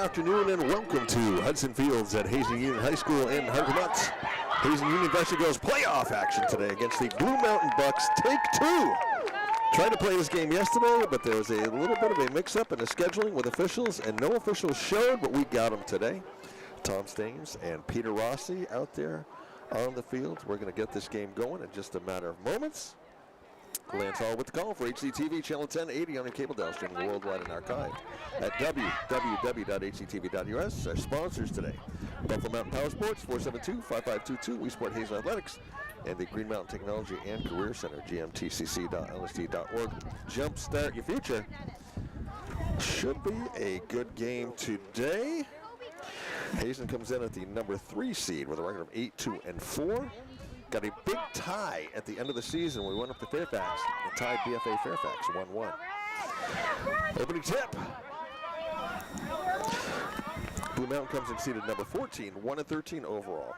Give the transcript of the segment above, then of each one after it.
afternoon and welcome to Hudson Fields at Hazen Union High School in Hardimont. Hazen Union Varsity Girls playoff action today against the Blue Mountain Bucks. Take two. Tried to play this game yesterday, but there was a little bit of a mix-up in the scheduling with officials, and no officials showed, but we got them today. Tom Staines and Peter Rossi out there on the field. We're going to get this game going in just a matter of moments. Lance Hall with the call for HCTV Channel 1080 on your cable dial, streaming worldwide and archived at www.hctv.us. Our sponsors today: Buffalo Mountain Power Sports, 472-5522, We Sport Hazen Athletics, and the Green Mountain Technology and Career Center, gmtcc.lsd.org. Jumpstart your future. Should be a good game today. Hazen comes in at the number 3 seed with a record of 8-2-4. Got a big tie at the end of the season. We went up to Fairfax and tied BFA Fairfax 1-1. Opening tip. Blue Mountain comes in seated number 14, 1-13 overall.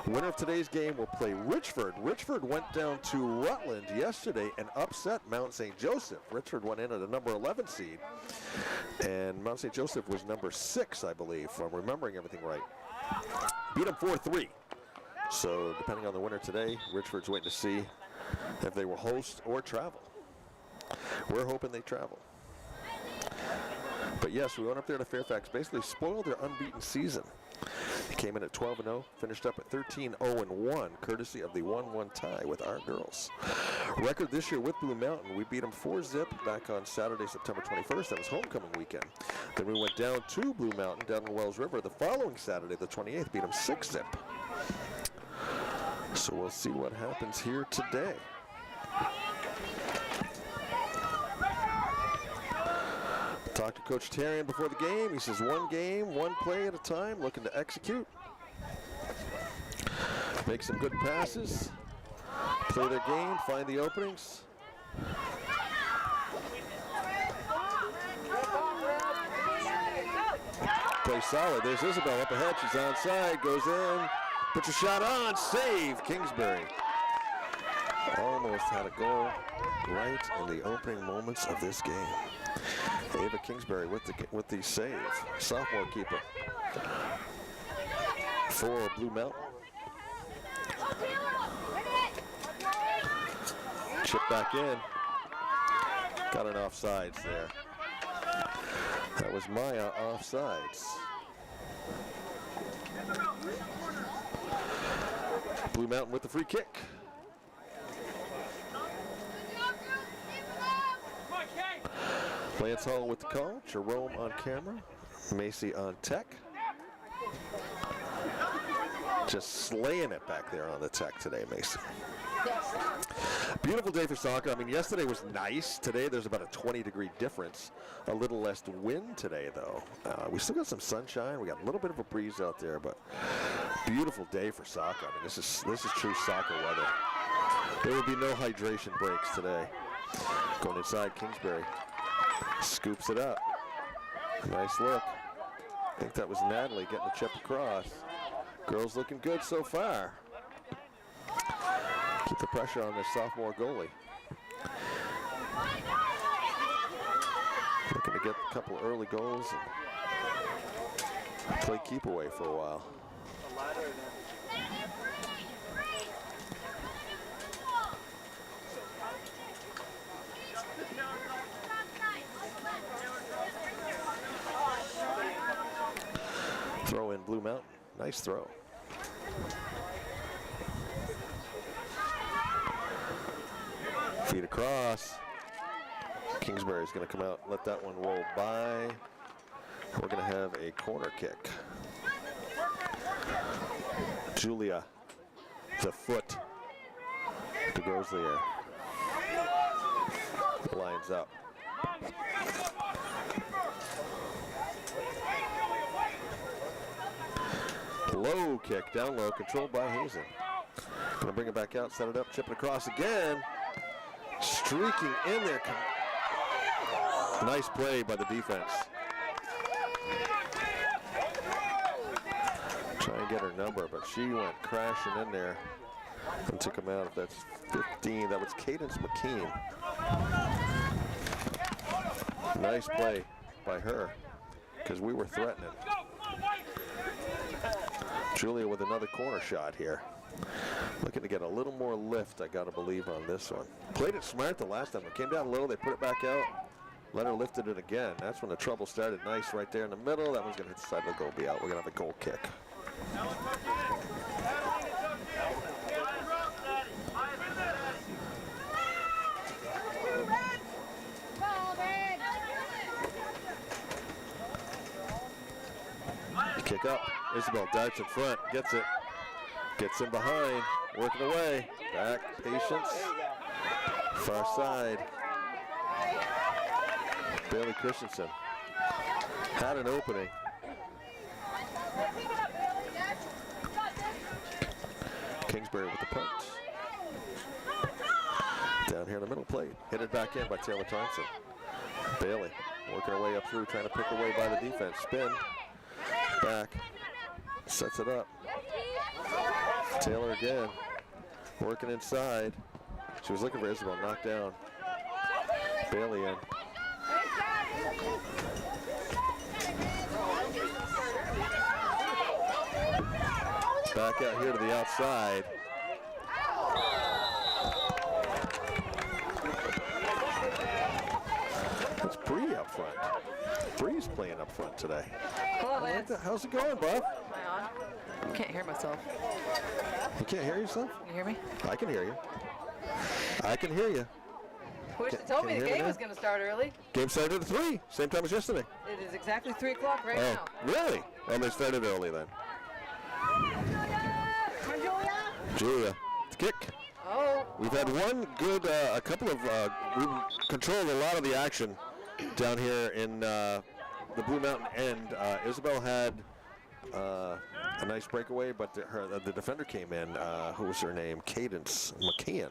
Winner of today's game will play Richford. Richford went down to Rutland yesterday and upset Mount St. Joseph. Richford went in at a number 11 seed, and Mount St. Joseph was number 6, I believe, if I'm remembering everything right. Beat them 4-3. So depending on the winner today, Richford's waiting to see if they will host or travel. We're hoping they travel. But yes, we went up there to Fairfax, basically spoiled their unbeaten season. They came in at 12-0, finished up at 13-0-1, courtesy of the 1-1 tie with our girls. Record this year with Blue Mountain, we beat them 4-zip back on Saturday, September 21st. That was homecoming weekend. Then we went down to Blue Mountain, down in Wells River. The following Saturday, the 28th, beat them 6-zip. So we'll see what happens here today. Talked to Coach Tarian before the game. He says one game, one play at a time, looking to execute. Make some good passes. Play their game, find the openings. Play solid. There's Isabel up ahead. She's onside, goes in. Put your shot on, save, Kingsbury. Almost had a goal right in the opening moments of this game. Ava Kingsbury with the save, sophomore keeper for Blue Mountain. Chip back in, got an offsides there. That was Maya offsides. Blue Mountain with the free kick. Lance Hall with the call. Jerome on camera. Macy on tech. Just slaying it back there on the tech today, Macy. Beautiful day for soccer. I mean, yesterday was nice. Today there's about a 20-degree difference. A little less wind today, though. We still got some sunshine. We got a little bit of a breeze out there, but beautiful day for soccer. I mean, this is true soccer weather. There will be no hydration breaks today. Going inside, Kingsbury scoops it up. Nice look. I think that was Natalie getting the chip across. Girls looking good so far. Keep the pressure on this sophomore goalie. Looking to get a couple early goals and play keep away for a while. Throw in Blue Mountain. Nice throw. Feet across. Kingsbury's going to come out and let that one roll by. We're going to have a corner kick. Julia, the foot to Groslier. Lines up. Low kick, down low, controlled by Hazen. Gonna bring it back out, set it up, chip it across again. Streaking in there. Nice play by the defense. Try and get her number, but she went crashing in there and took him out. That's 15. That was Cadence McKean. Nice play by her. because we were threatening. Julia with another corner shot here. Looking to get a little more lift, I got to believe, on this one. Played it smart the last time. It came down a little, they put it back out. Leonard lifted it again. That's when the trouble started. Nice right there in the middle. That one's going to hit the side of the goal, be out. We're going to have a goal kick. Kick up. Isabel darts in front. Gets it. Gets in behind. Working away. Back. Patience. Far side. Bailey Christensen had an opening. Kingsbury with the punt. Down here in the middle plate. Hit it back in by Taylor Thompson. Bailey working her way up through, trying to pick her way by the defense. Spin. Back. Sets it up. Taylor again. Working inside. She was looking for Isabel. Knocked down. Bailey in. Back out here to the outside. It's Bree up front. Bree's playing up front today. Hello, Lance. How's it going, Bob? Am I on? I can't hear myself. You can't hear yourself? Can you hear me? I can hear you. I can hear you. Wish you told me the game was going to start early. Game started at 3, same time as yesterday. It is exactly 3 o'clock right now. Really? Well, they started early then. Julia, kick. Oh. We've had one good, a couple of, we've controlled a lot of the action down here in the Blue Mountain end. Isabel had a nice breakaway, but the defender came in, who was her name? Cadence McCann.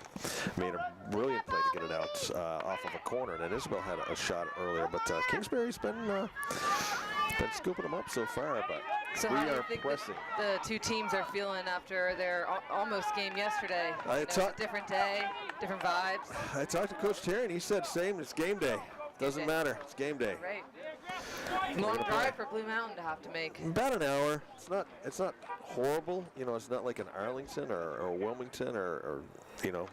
Made a brilliant play to get it out off of a corner, and then Isabel had a shot earlier, but Kingsbury's been scooping them up so far, but so we how do are you think pressing. the two teams are feeling after their almost game yesterday? It's a different day, different vibes. I talked to Coach Terry, and he said same, it's game day. Doesn't matter, it's game day. Right. Long drive for Blue Mountain to have to make. About an hour. It's not horrible. You know, it's not like an Arlington or Wilmington or you know,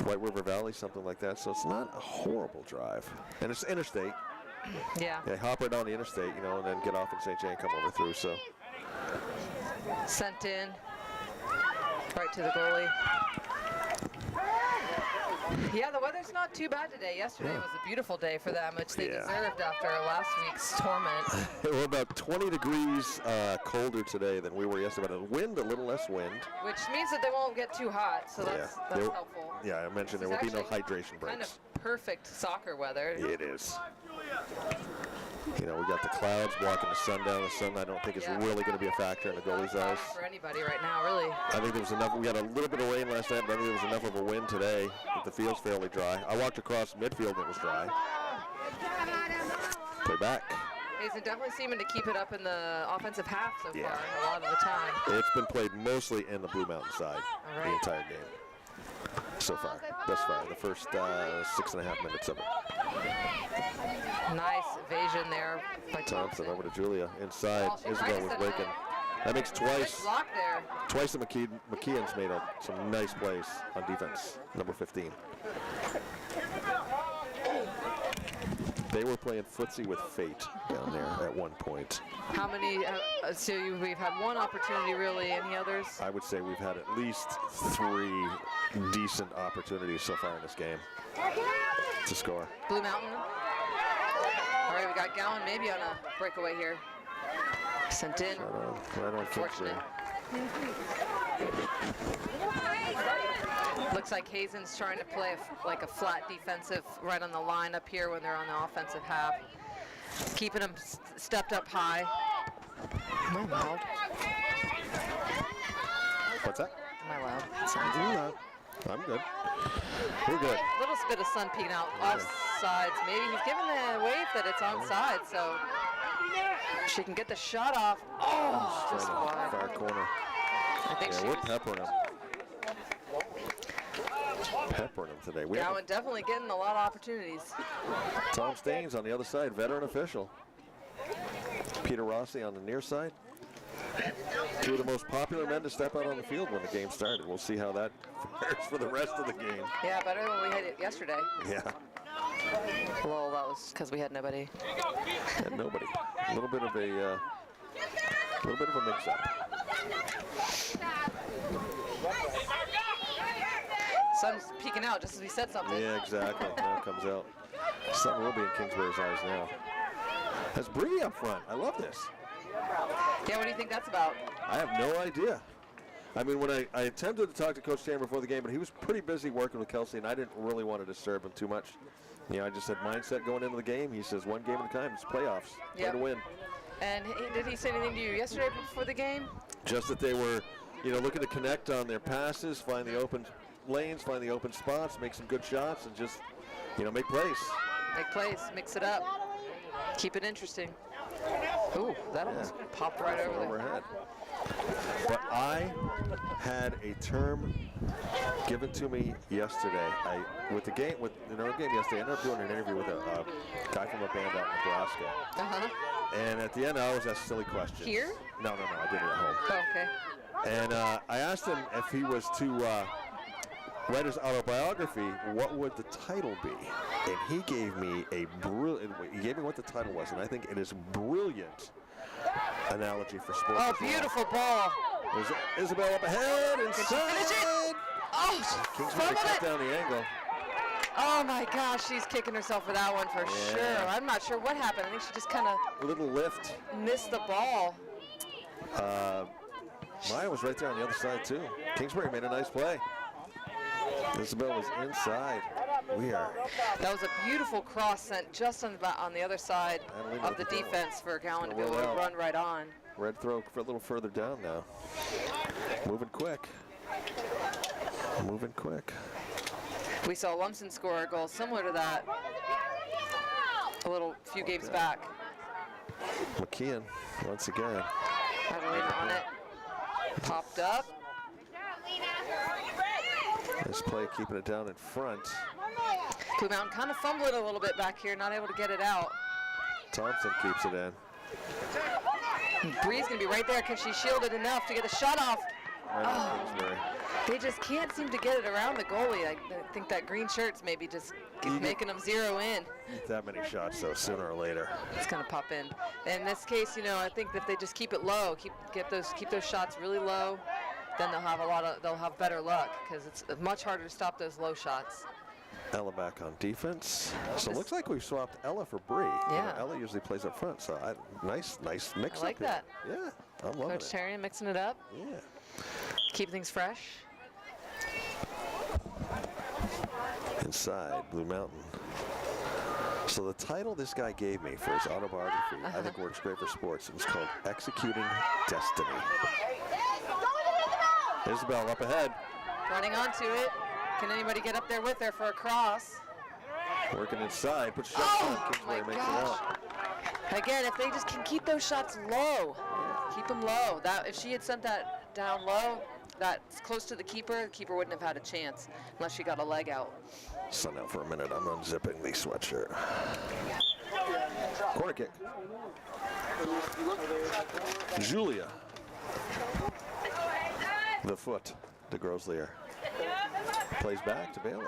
White River Valley, something like that. So it's not a horrible drive. And it's interstate. Yeah. Yeah, hop right on the interstate, you know, and then get off in St. Jane and come over through. So sent in right to the goalie. Yeah, the weather's not too bad today. Yesterday was a beautiful day for them, which they deserved after last week's torment. We're about 20 degrees colder today than we were yesterday, but a little less wind. Which means that they won't get too hot, so that's helpful. Yeah, I mentioned there will be no hydration breaks. Kind of perfect soccer weather. It is. You know, we got the clouds blocking the sun down. The sun, I don't think, is really going to be a factor in the goalie's eyes. For anybody right now, really. I think there was enough. We had a little bit of rain last night, but I think there was enough of a wind today that the field's fairly dry. I walked across midfield and it was dry. Play back. Hazen definitely seeming to keep it up in the offensive half so far, a lot of the time. It's been played mostly in the Blue Mountain side the entire game. So far, thus far, the first 6.5 minutes of it. Nice evasion there by Thompson. Over to Julia inside. Isabel was breaking. That makes twice. Block there. Twice the McKeon's made some nice plays on defense. Number 15. They were playing footsie with fate down there at one point. How many? So we've had one opportunity, really. Any others? I would say we've had at least 3 decent opportunities so far in this game to score. Blue Mountain. All right, we got Gowan maybe on a breakaway here. Sent in. Right on Fortunate. Looks like Hazen's trying to play like a flat defensive right on the line up here when they're on the offensive half. Keeping them stepped up high. Am I loud? What's that? Am I loud? I'm good. We're good. A little bit of sun peeking out off sides. Maybe he's giving the wave that it's onside, so she can get the shot off. Oh, just wide. Far corner. I think we're peppering him. Peppering him today. Gowan definitely getting a lot of opportunities. Tom Staines on the other side, veteran official. Peter Rossi on the near side. Two of the most popular men to step out on the field when the game started. We'll see how that fares for the rest of the game. Yeah, better than we had it yesterday. Yeah. Well, that was because we had nobody. Had nobody. A little bit of a mix-up. Sun's peeking out just as we said something. Yeah, exactly. Now it comes out. Sun will be in Kingsbury's eyes now. That's Bree up front. I love this. Yeah, what do you think that's about? I have no idea. I mean, when I attempted to talk to Coach Tanner before the game, but he was pretty busy working with Kelsey, and I didn't really want to disturb him too much. You know, I just said mindset going into the game. He says one game at a time. It's playoffs. Try to win. And did he say anything to you yesterday before the game? Just that they were, looking to connect on their passes, find the open lanes, find the open spots, make some good shots, and just, make plays. Make plays, mix it up, keep it interesting. Ooh, that almost popped right over there. Overhead. But I had a term given to me yesterday. With our game yesterday, I ended up doing an interview with a guy from a band out in Nebraska. And at the end, I always ask silly questions. Here? No, I did it at home. Oh, okay. And I asked him if he was to write his autobiography, what would the title be? And he gave me what the title was, and I think it is a brilliant analogy for sports. Oh, beautiful ball. There's Isabel up ahead, Can she finish it? Oh, she Kingsbury cut down the angle. Oh my gosh, she's kicking herself for that one for sure. I'm not sure what happened. I think she just kind of a little lift. Missed the ball. Maya was right there on the other side too. Kingsbury made a nice play. Isabel was inside. That was a beautiful cross sent just on the other side of the defense for Gowan to be able to run right on. Red throw for a little further down now. Moving quick. We saw Lumsden score a goal similar to that a few games back. McKeon once again. Adelina on it. Popped up. Nice play, keeping it down in front. Blue Mountain kind of fumbling a little bit back here, not able to get it out. Thompson keeps it in. Bree's going to be right there because she shielded enough to get a shot off. They just can't seem to get it around the goalie. I think that green shirt's maybe just making them zero in. That many shots, though, sooner or later. It's going to pop in. In this case, I think that they just keep it low, keep those shots really low, then they'll have better luck because it's much harder to stop those low shots. Ella back on defense. So it looks like we've swapped Ella for Bree. Yeah. Ella usually plays up front, so nice mix. I like that. Yeah, I'm loving it. Coach Terrian mixing it up. Yeah. Keep things fresh. Inside Blue Mountain. So the title this guy gave me for his autobiography, I think works great for sports. It was called Executing Destiny. Isabel up ahead. Running onto it. Can anybody get up there with her for a cross? Working inside. Puts a shot on. Kingsbury makes it out. Again, if they just can keep those shots low, keep them low. If she had sent that down low, that's close to the keeper wouldn't have had a chance unless she got a leg out. Sun out for a minute. I'm unzipping the sweatshirt. Corner kick. Julia. The foot to Groslier. Plays back to Bailey.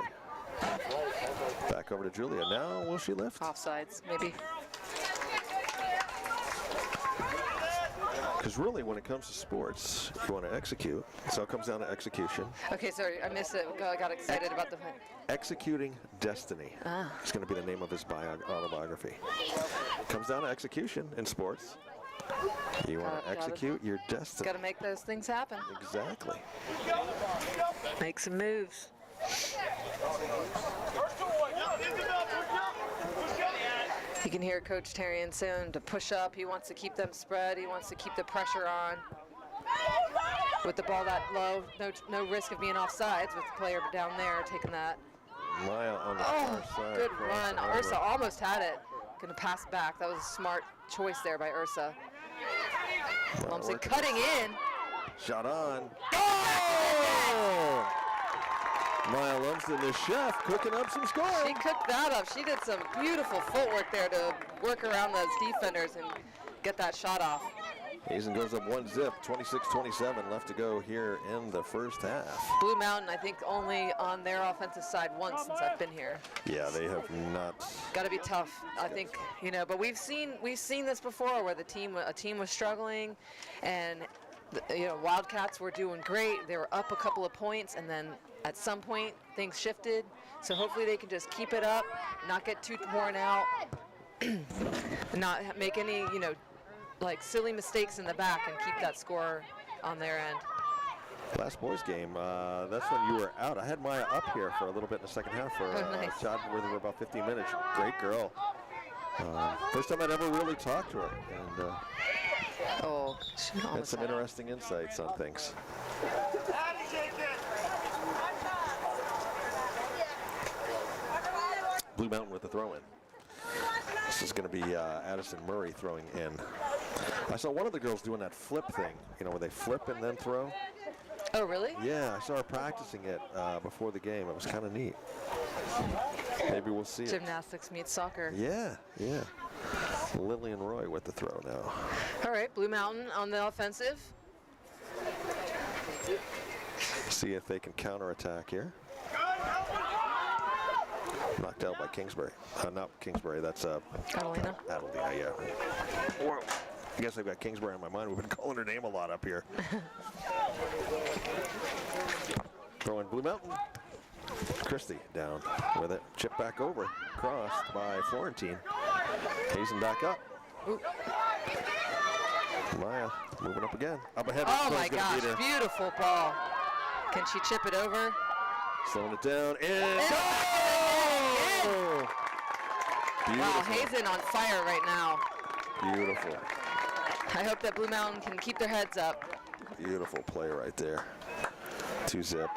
Back over to Julia. Now will she lift? Offsides, maybe. Because really, when it comes to sports, you want to execute. So it comes down to execution. Okay, sorry, I missed it. I got excited about the... Executing Destiny. It's going to be the name of his autobiography. Comes down to execution in sports. You want to execute your destiny. Got to make those things happen. Exactly. Make some moves. You can hear Coach Terrian soon to push up. He wants to keep them spread. He wants to keep the pressure on. With the ball that low, no risk of being offsides with the player down there taking that. Maya on the far side. Good run. Ursa almost had it. Going to pass back. That was a smart choice there by Ursa. Lumsden cutting in. Shot on. Oh! Maya Lumsden, the chef, cooking up some scoring. She cooked that up. She did some beautiful footwork there to work around those defenders and get that shot off. Hazen goes up 1-zip, 26-27 left to go here in the first half. Blue Mountain, I think, only on their offensive side once since I've been here. Yeah, they have not. Got to be tough, I think, you know. But we've seen this before, where a team was struggling, and Wildcats were doing great. They were up a couple of points, and then at some point things shifted. So hopefully they can just keep it up, not get too worn out, not make any like silly mistakes in the back, and keep that score on their end. Last boys game, that's when you were out. I had Maya up here for a little bit in the second half for nice. chatting with her about 15 minutes. Great girl. First time I'd ever really talked to her, and She had almost some had it. interesting insights on things. Blue Mountain with the throw-in. This is going to be Addison Murray throwing in. I saw one of the girls doing that flip thing, where they flip and then throw. Oh, really? Yeah, I saw her practicing it before the game. It was kind of neat. Maybe we'll see it. Gymnastics meets soccer. Yeah. Lillian Roy with the throw now. All right, Blue Mountain on the offensive. See if they can counterattack here. Knocked out by Kingsbury. Not Kingsbury, that's Catalina. Adelina, yeah. Or, I guess I've got Kingsbury on my mind. We've been calling her name a lot up here. Throwing Blue Mountain. Christie down with it. Chip back over. Crossed by Florentine. Hazen back up. Ooh. Maya moving up again. Up ahead. Oh my gosh, beautiful ball. Can she chip it over? Slowing it down and Oh! Wow, Hazen on fire right now. Beautiful. I hope that Blue Mountain can keep their heads up. Beautiful play right there. 2-zip.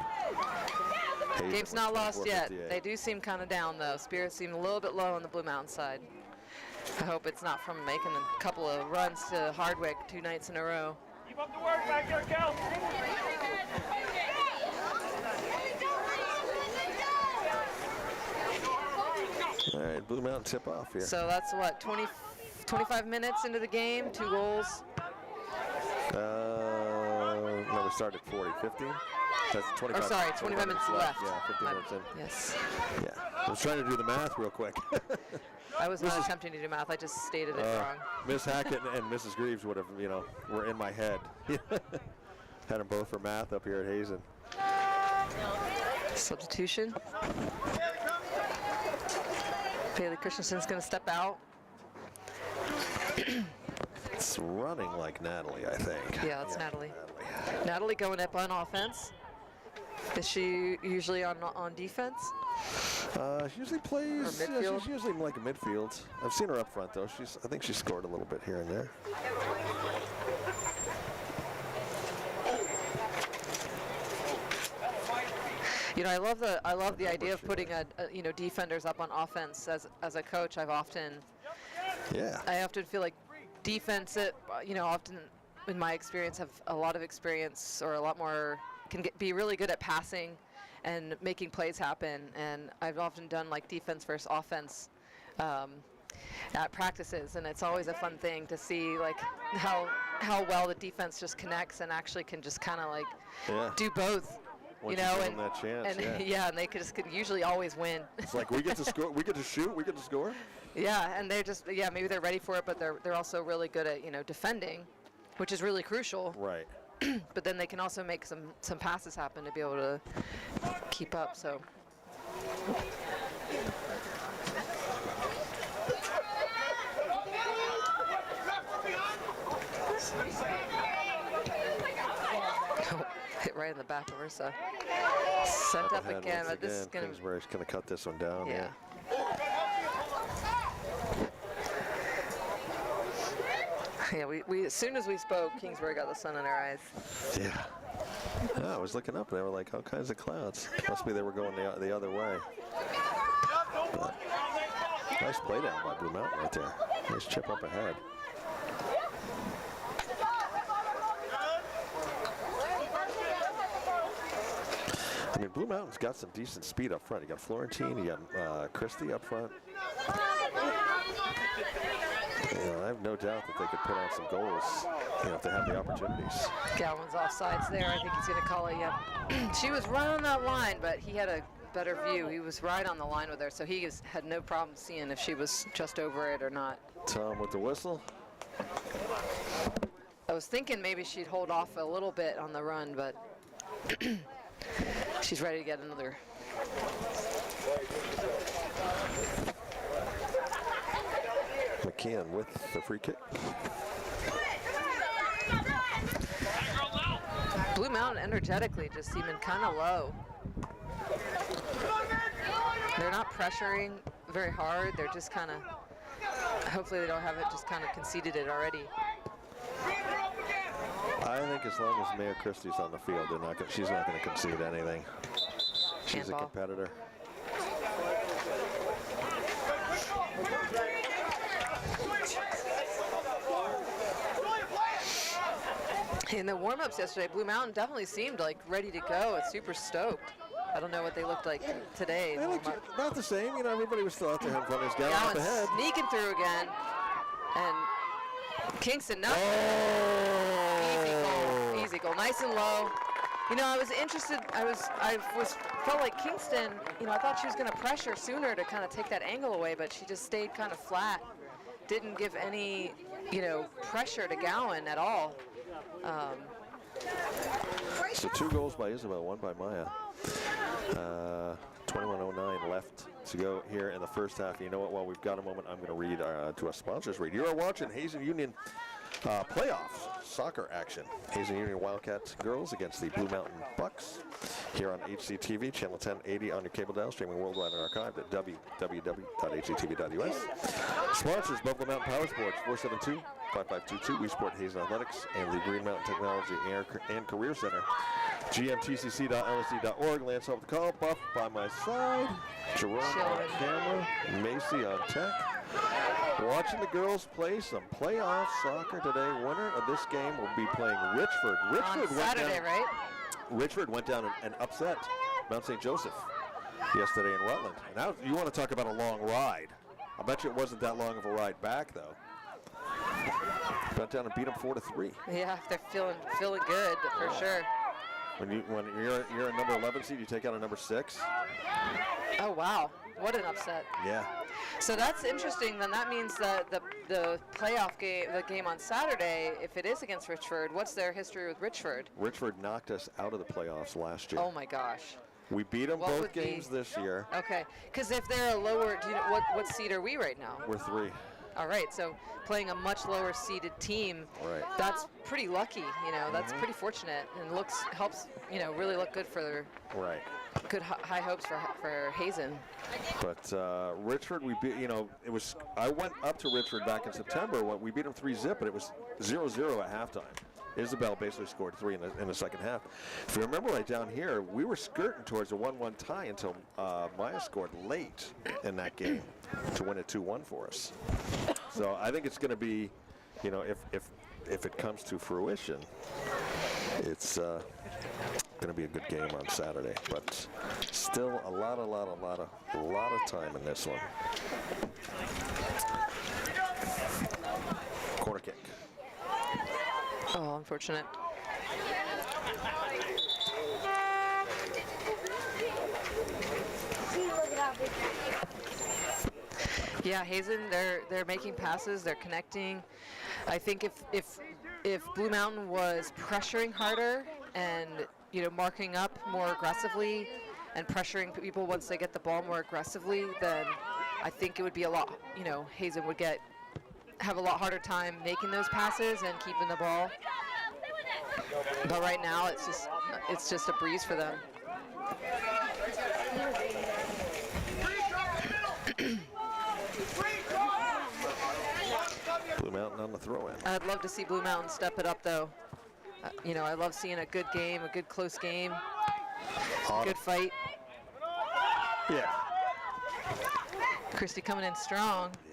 Hazen Game's not lost yet. 54-58. They do seem kind of down, though. Spirits seem a little bit low on the Blue Mountain side. I hope it's not from making a couple of runs to Hardwick 2 nights in a row. Keep up the work back there, Kel. All right, Blue Mountain tip off here. So that's what, 25 minutes into the game, 2 goals. No, we started 40, 15? That's 25. Or sorry, 25 minutes left. Yeah, 15 My- minutes in. Yes. Yeah, I was trying to do the math real quick. I was not attempting to do math. I just stated it wrong. Miss Hackett and Mrs. Greaves would have, were in my head. Had them both for math up here at Hazen. Substitution. Bailey Christensen's going to step out. It's running like Natalie, I think. Yeah, that's Natalie. Natalie going up on offense. Is she usually on defense? She usually plays. Or midfield? She's usually like a midfield. I've seen her up front though. I think she scored a little bit here and there. I love the idea of putting defenders up on offense. As a coach, I often feel like defense, often in my experience have a lot of experience or a lot more, be really good at passing and making plays happen. And I've often done like defense versus offense at practices, and it's always a fun thing to see like how well the defense just connects and actually can just kind of like do both. Once you give them that chance, and they could usually always win. It's like we get to score, we get to shoot, we get to score. Yeah, and they're just maybe they're ready for it, but they're also really good at defending, which is really crucial. Right. But then they can also make some passes happen to be able to keep up. So. Hit right in the back of Ursa. Sent up again, but this is going to. Kingsbury's going to cut this one down. Yeah. Yeah, we as soon as we spoke, Kingsbury got the sun in our eyes. Yeah. I was looking up and they were like all kinds of clouds. Must be they were going the other way. But nice play down by Blue Mountain right there. Nice chip up ahead. I mean, Blue Mountain's got some decent speed up front. You got Florentine, you got Christie up front. I have no doubt that they could put on some goals, if they have the opportunities. Gowan's offsides there. I think he's going to call it, yeah. She was right on that line, but he had a better view. He was right on the line with her, so he had no problem seeing if she was just over it or not. Tom with the whistle. I was thinking maybe she'd hold off a little bit on the run, but she's ready to get another. McKeon with the free kick. Blue Mountain energetically just seeming kind of low. They're not pressuring very hard. They're just kind of, hopefully they don't have it just kind of conceded it already. I think as long as Mayor Christie's on the field, she's not going to concede anything. She's a competitor. In the warm-ups yesterday, Blue Mountain definitely seemed like ready to go. It's super stoked. I don't know what they looked like today. They looked not the same. Everybody was still out there having fun. There's Gowan up ahead. Sneaking through again. And Kingston, no. Oh. Easy goal. Nice and low. I was interested. Felt like Kingston, I thought she was going to pressure sooner to kind of take that angle away, but she just stayed kind of flat. Didn't give any, pressure to Gowan at all. So 2 goals by Isabel, 1 by Maya. 21:09 left to go here in the first half. You know what? While we've got a moment, I'm going to read to our sponsors. You are watching Hazen Union playoffs soccer action. Hazen Union Wildcats girls against the Blue Mountain Bucks here on HCTV, channel 1080 on your cable dial, streaming worldwide and archived at www.hctv.us. Sponsors: Buffalo Mountain Power Sports, 472-5522. We support Hazen Athletics and the Green Mountain Technology and Career Center. GMTCC.LSD.org. Lance up the call. Buff by my side. Jerome on camera. Macy on tech. Watching the girls play some playoff soccer today. Winner of this game will be playing Richford. On Saturday, right? Richford went down and upset Mount St. Joseph yesterday in Rutland. And now you want to talk about a long ride. I bet you it wasn't that long of a ride back, though. Went down and beat them 4-3. Yeah, they're feeling good for sure. When you're a number 11 seed, you take out a number 6. Oh wow, what an upset! Yeah. So that's interesting. Then that means that the playoff game, the game on Saturday, if it is against Richford, what's their history with Richford? Richford knocked us out of the playoffs last year. Oh my gosh. We beat them both games this year. Okay, because if they're a lower, do you know what seed are we right now? We're 3. All right, so playing a much lower seeded team, right. That's pretty lucky, that's pretty fortunate and helps, really look good for their good high hopes for Hazen. But Richford, we beat, I went up to Richford back in September when we beat them 3-0, but it was 0-0 at halftime. Isabel basically scored 3 in the second half. If you remember right down here, we were skirting towards a 1-1 tie until Maya scored late in that game to win it 2-1 for us. So I think it's going to be, if it comes to fruition, it's going to be a good game on Saturday. But still a lot of time in this one. Corner kick. Oh, unfortunate. Yeah, Hazen, they're making passes, they're connecting. I think if Blue Mountain was pressuring harder and marking up more aggressively and pressuring people once they get the ball more aggressively, then I think it would be a lot. Hazen would have a lot harder time making those passes and keeping the ball. But right now, it's just a breeze for them. Blue Mountain on the throw-in. I'd love to see Blue Mountain step it up, though. I love seeing a good game, a good close game, good fight. Yeah. Christy coming in strong. Yeah.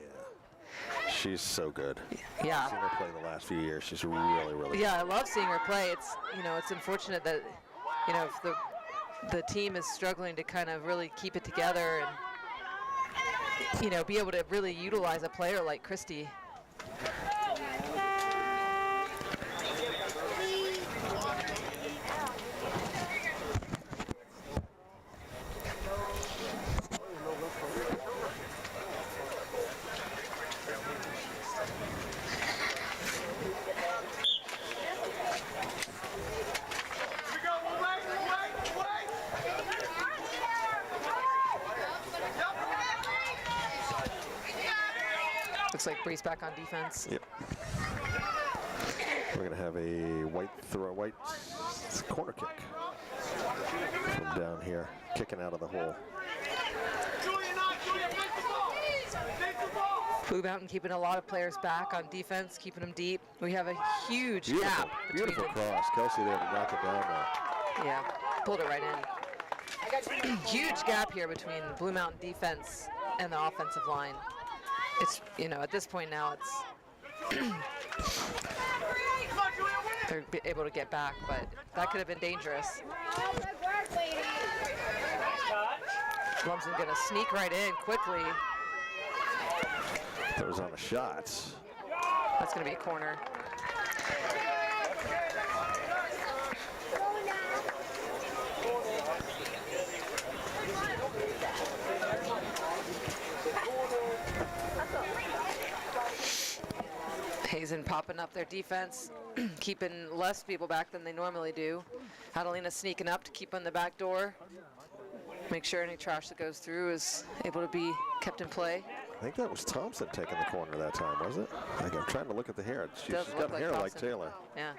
She's so good. Yeah. I've seen her play the last few years. She's really good. Yeah, I love seeing her play. It's it's unfortunate that if the team is struggling to kind of really keep it together, and you know, be able to really utilize a player like Christie. Looks like Brees back on defense. Yep. We're going to have a white corner kick from down here, kicking out of the hole. Blue Mountain keeping a lot of players back on defense, keeping them deep. We have a huge gap between Beautiful cross. Kelsey there to knock it down there. Yeah, pulled it right in. Huge gap here between Blue Mountain defense and the offensive line. It's, you know, at this point now it's they're able to get back, but that could have been dangerous. Lumsden gonna sneak right in quickly. That was on a shot. That's gonna be a corner. Hazen popping up their defense, keeping less people back than they normally do. Adelina sneaking up to keep on the back door. Make sure any trash that goes through is able to be kept in play. I think that was Thompson taking the corner that time, was it? I'm trying to look at the hair. She's got hair like Taylor. Yeah.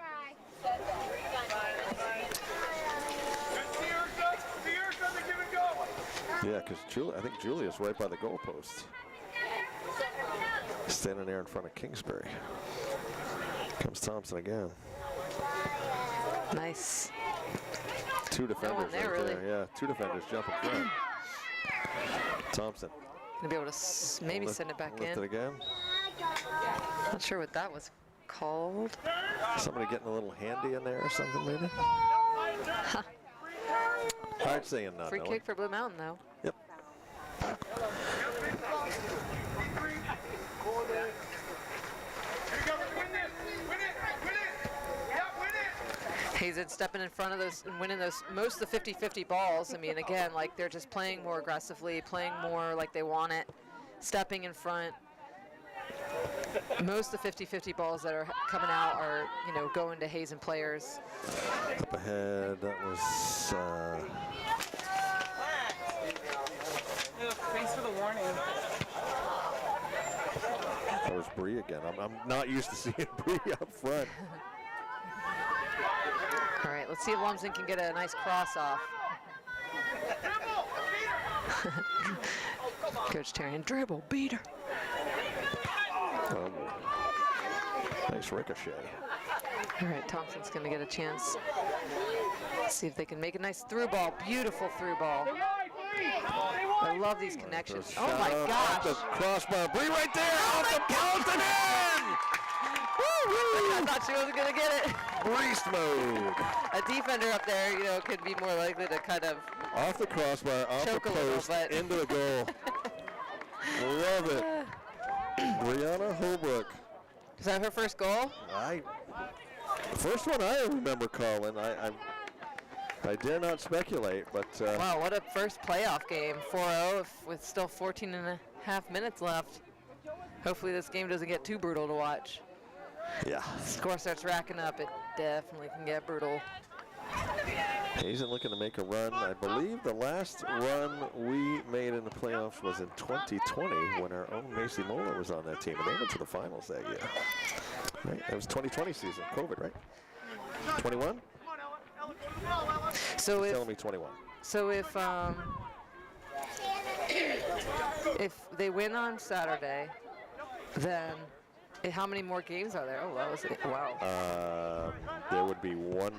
Yeah, because I think Julia's right by the goalpost. Standing there in front of Kingsbury. Comes Thompson again. Nice. Two defenders there, right really. there. Yeah, two defenders jumping front. Thompson. Gonna be able to maybe send it back lift in. it again. Not sure what that was called. Somebody getting a little handy in there or something, maybe? Hard saying not Free knowing. kick for Blue Mountain, though. Yep. Hazen stepping in front of those and winning those most of the 50-50 balls. I mean, again, like they're just playing more aggressively, playing more like they want it, stepping in front. Most of the 50-50 balls that are coming out are, you know, going to Hazen players. Up ahead, that was... Thanks for the warning. That was Bree again. I'm not used to seeing Bree up front. All right, let's see if Lumsden can get a nice cross off. Coach Tarian, dribble, beat her. Nice ricochet. All right, Thompson's going to get a chance. Let's see if they can make a nice through ball. Beautiful through ball. I love these connections. Oh my Off the gosh. crossbar. Bree right there. Off the post and in. I thought she wasn't going to get it. Beast mode. A defender up there, you know, could be more likely to kind of Off the crossbar, off the choke a little, post, but into the goal. Love it. Brianna Holbrook. is that her first goal? First one I remember calling. I dare not speculate, but Wow, what a first playoff game. 4-0 with still 14 and a half minutes left. Hopefully this game doesn't get too brutal to watch. yeah. Score starts racking up, it definitely can get brutal. Hazen looking to make a run. I believe the last run we made in the playoffs was in 2020 when our own Macy Moeller was on that team, and they went to the finals that year. Right? It was 2020 season, COVID, right? 21? So Telling me 21. So if they win on Saturday, then how many more games are there? Oh, that was it. Wow. There would be one.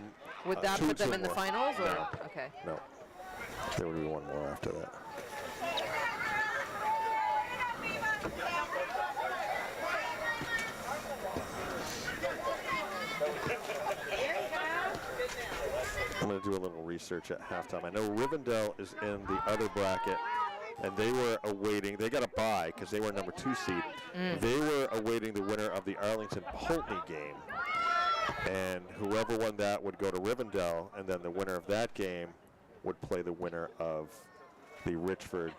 Would that put them in the more. finals? Or? No. Okay. No. There would be one more after that. I'm going to do a little research at halftime. I know Rivendell is in the other bracket and they were awaiting. They got a bye because they were number 2 seed. They were awaiting the winner of the Arlington-Poultney game, and whoever won that would go to Rivendell, and then the winner of that game would play the winner of the Richford,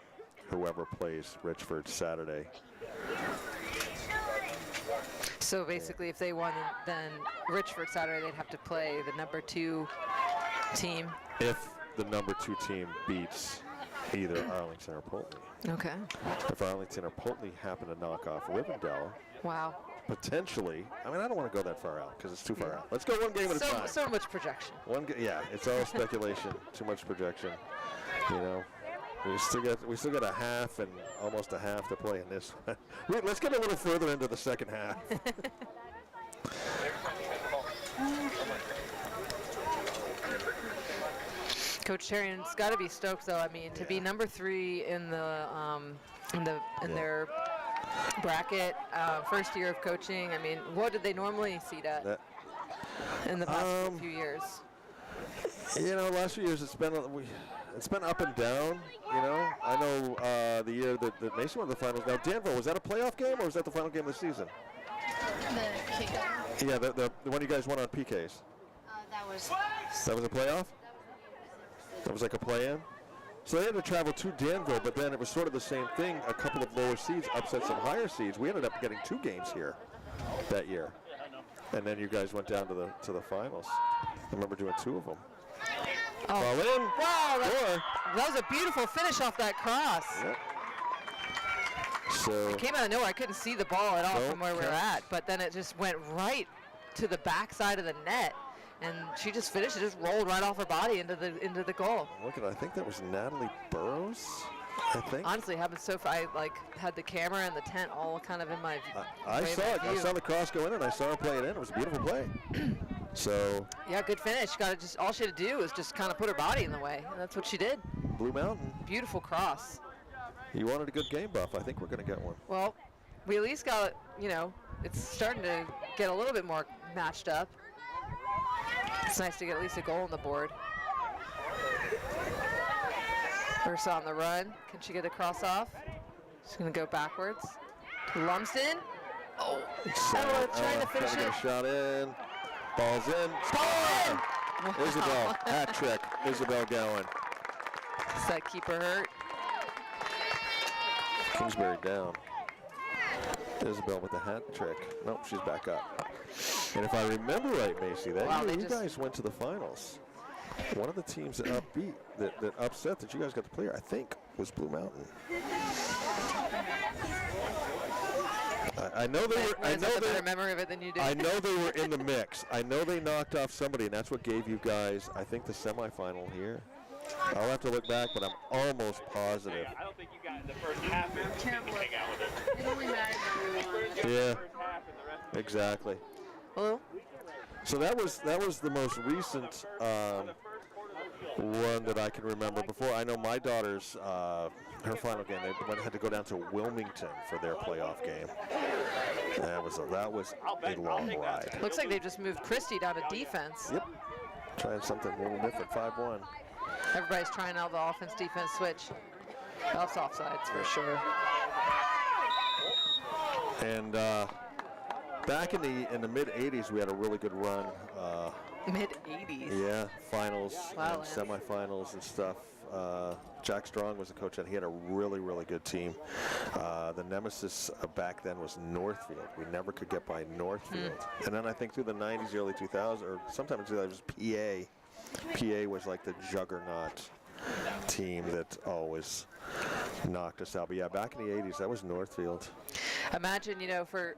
whoever plays Richford Saturday. So basically, if they won, then Richford Saturday, they'd have to play the number 2 team. If the number 2 team beats either Arlington or Poultney. Okay. If Arlington or Poultney happen to knock off Rivendell, Wow. potentially, I mean, I don't want to go that far out because it's too far out. Let's go one game at a time. So much projection. Yeah, it's all speculation. Too much projection. You know, we still got a half and almost a half to play in this one. Let's get a little further into the second half. Coach Terrian's got to be stoked, though. I mean, to be number 3 in their bracket, first year of coaching. I mean, what did they normally seed at in the past few years? You know, last few years it's been up and down. You know, I know the year that Mason won the finals. Now, Danville, was that a playoff game or was that the final game of the season? The kickoff. Yeah, the one you guys won on PKs. That was a playoff? That was like a play-in? So they had to travel to Danville, but then it was sort of the same thing. A couple of lower seeds upset some higher seeds. We ended up getting 2 games here that year. And then you guys went down to the finals. I remember doing 2 of them. Oh. Ball in. Wow, that was a beautiful finish off that cross. Yep. So It came out of nowhere. I couldn't see the ball at all Nope, from where we were at, but then it just went right to the back side of the net, and she just finished. It just rolled right off her body into the goal. look at it. I think that was Natalie Burrows. I think. Honestly, it happened so far. I had the camera and the tent all kind of in my. I saw it. I saw the cross go in, and I saw her play it in. It was a beautiful play. So. Yeah, good finish. All she had to do was just kind of put her body in the way, and that's what she did. Blue Mountain. Beautiful cross. You wanted a good game, Buff. I think we're going to get one. Well, we at least got, it's starting to get a little bit more matched up. It's nice to get at least a goal on the board. Ursa on the run. Can she get a cross off? She's going to go backwards. Lumsden. Oh, Ella trying to finish Get it. a shot in. Ball's in. Score! Wow. Isabel, hat trick. Isabel Gowan. Does that keep her hurt? Kingsbury down. Isabel with the hat trick. Nope, she's back up. And if I remember right, Macy, that Wow, year they you guys went to the finals. One of the teams that upset that you guys got to play, I think, was Blue Mountain. I know they were. I I know have a better they. memory of it than you do. I know they were in the mix. I know they knocked off somebody, and that's what gave you guys, I think, the semifinal here. I'll have to look back, but I'm almost positive. I don't think you got the first half of it. Hang out with it. it only mattered when we won. Yeah, First half and the rest exactly. Well, So that was the most recent one that I can remember. Before, I know my daughter's her final game. They had to go down to Wilmington for their playoff game. That was a long ride. looks like they've just moved Christie down to defense. Yep, trying something a little different. 5-1. Everybody's trying out the offense-defense switch. That's offsides for sure. And back in the mid '80s, we had a really good run. Mid-80s. Yeah, finals Wow, and semifinals and stuff. Jack Strong was the coach, and he had a really, really good team. The nemesis back then was Northfield. We never could get by Northfield. And then I think through the 90s, early 2000s, or sometime in 2000, it was PA. PA was like the juggernaut team that always knocked us out. But yeah, back in the 80s, that was Northfield. Imagine, for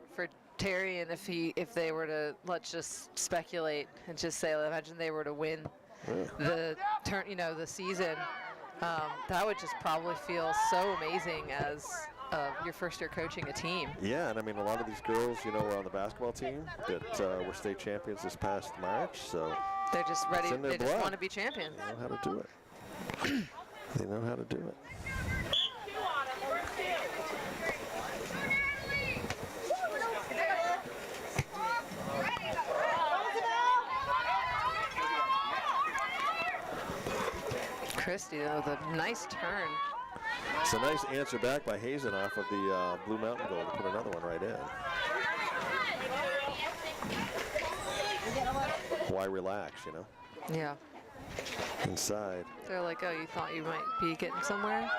Terry, and if they were to, let's just speculate and just say, imagine they were to win the turn, the season. That would just probably feel so amazing as your first year coaching a team. Yeah, and I mean, a lot of these girls, were on the basketball team that were state champions this past March. So They're just ready. It's in their They just blood. want to be champions. they know how to do it. They know how to do it. Christie, though, the nice turn. It's a nice answer back by Hazen off of the Blue Mountain goal to put another one right in. Why relax, you know? Yeah. Inside. They're like, oh, you thought you might be getting somewhere?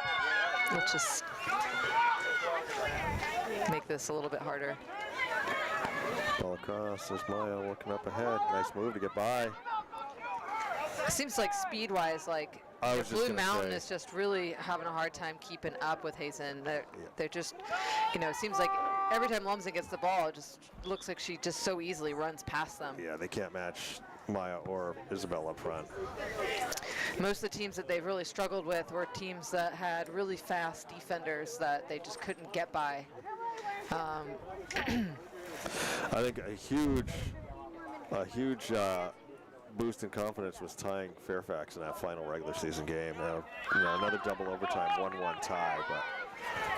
Let's just make this a little bit harder. Ball across. There's Maya working up ahead. Nice move to get by. It seems like speed-wise, like I was just Blue gonna Mountain say. is just really having a hard time keeping up with Hazen. They're just, you know, it seems like every time Lumsden gets the ball, it just looks like she just so easily runs past them. Yeah, they can't match Maya or Isabel up front. Most of the teams that they've really struggled with were teams that had really fast defenders that they just couldn't get by. I think a huge boost in confidence was tying Fairfax in that final regular season game. You know, another double overtime 1-1 tie, but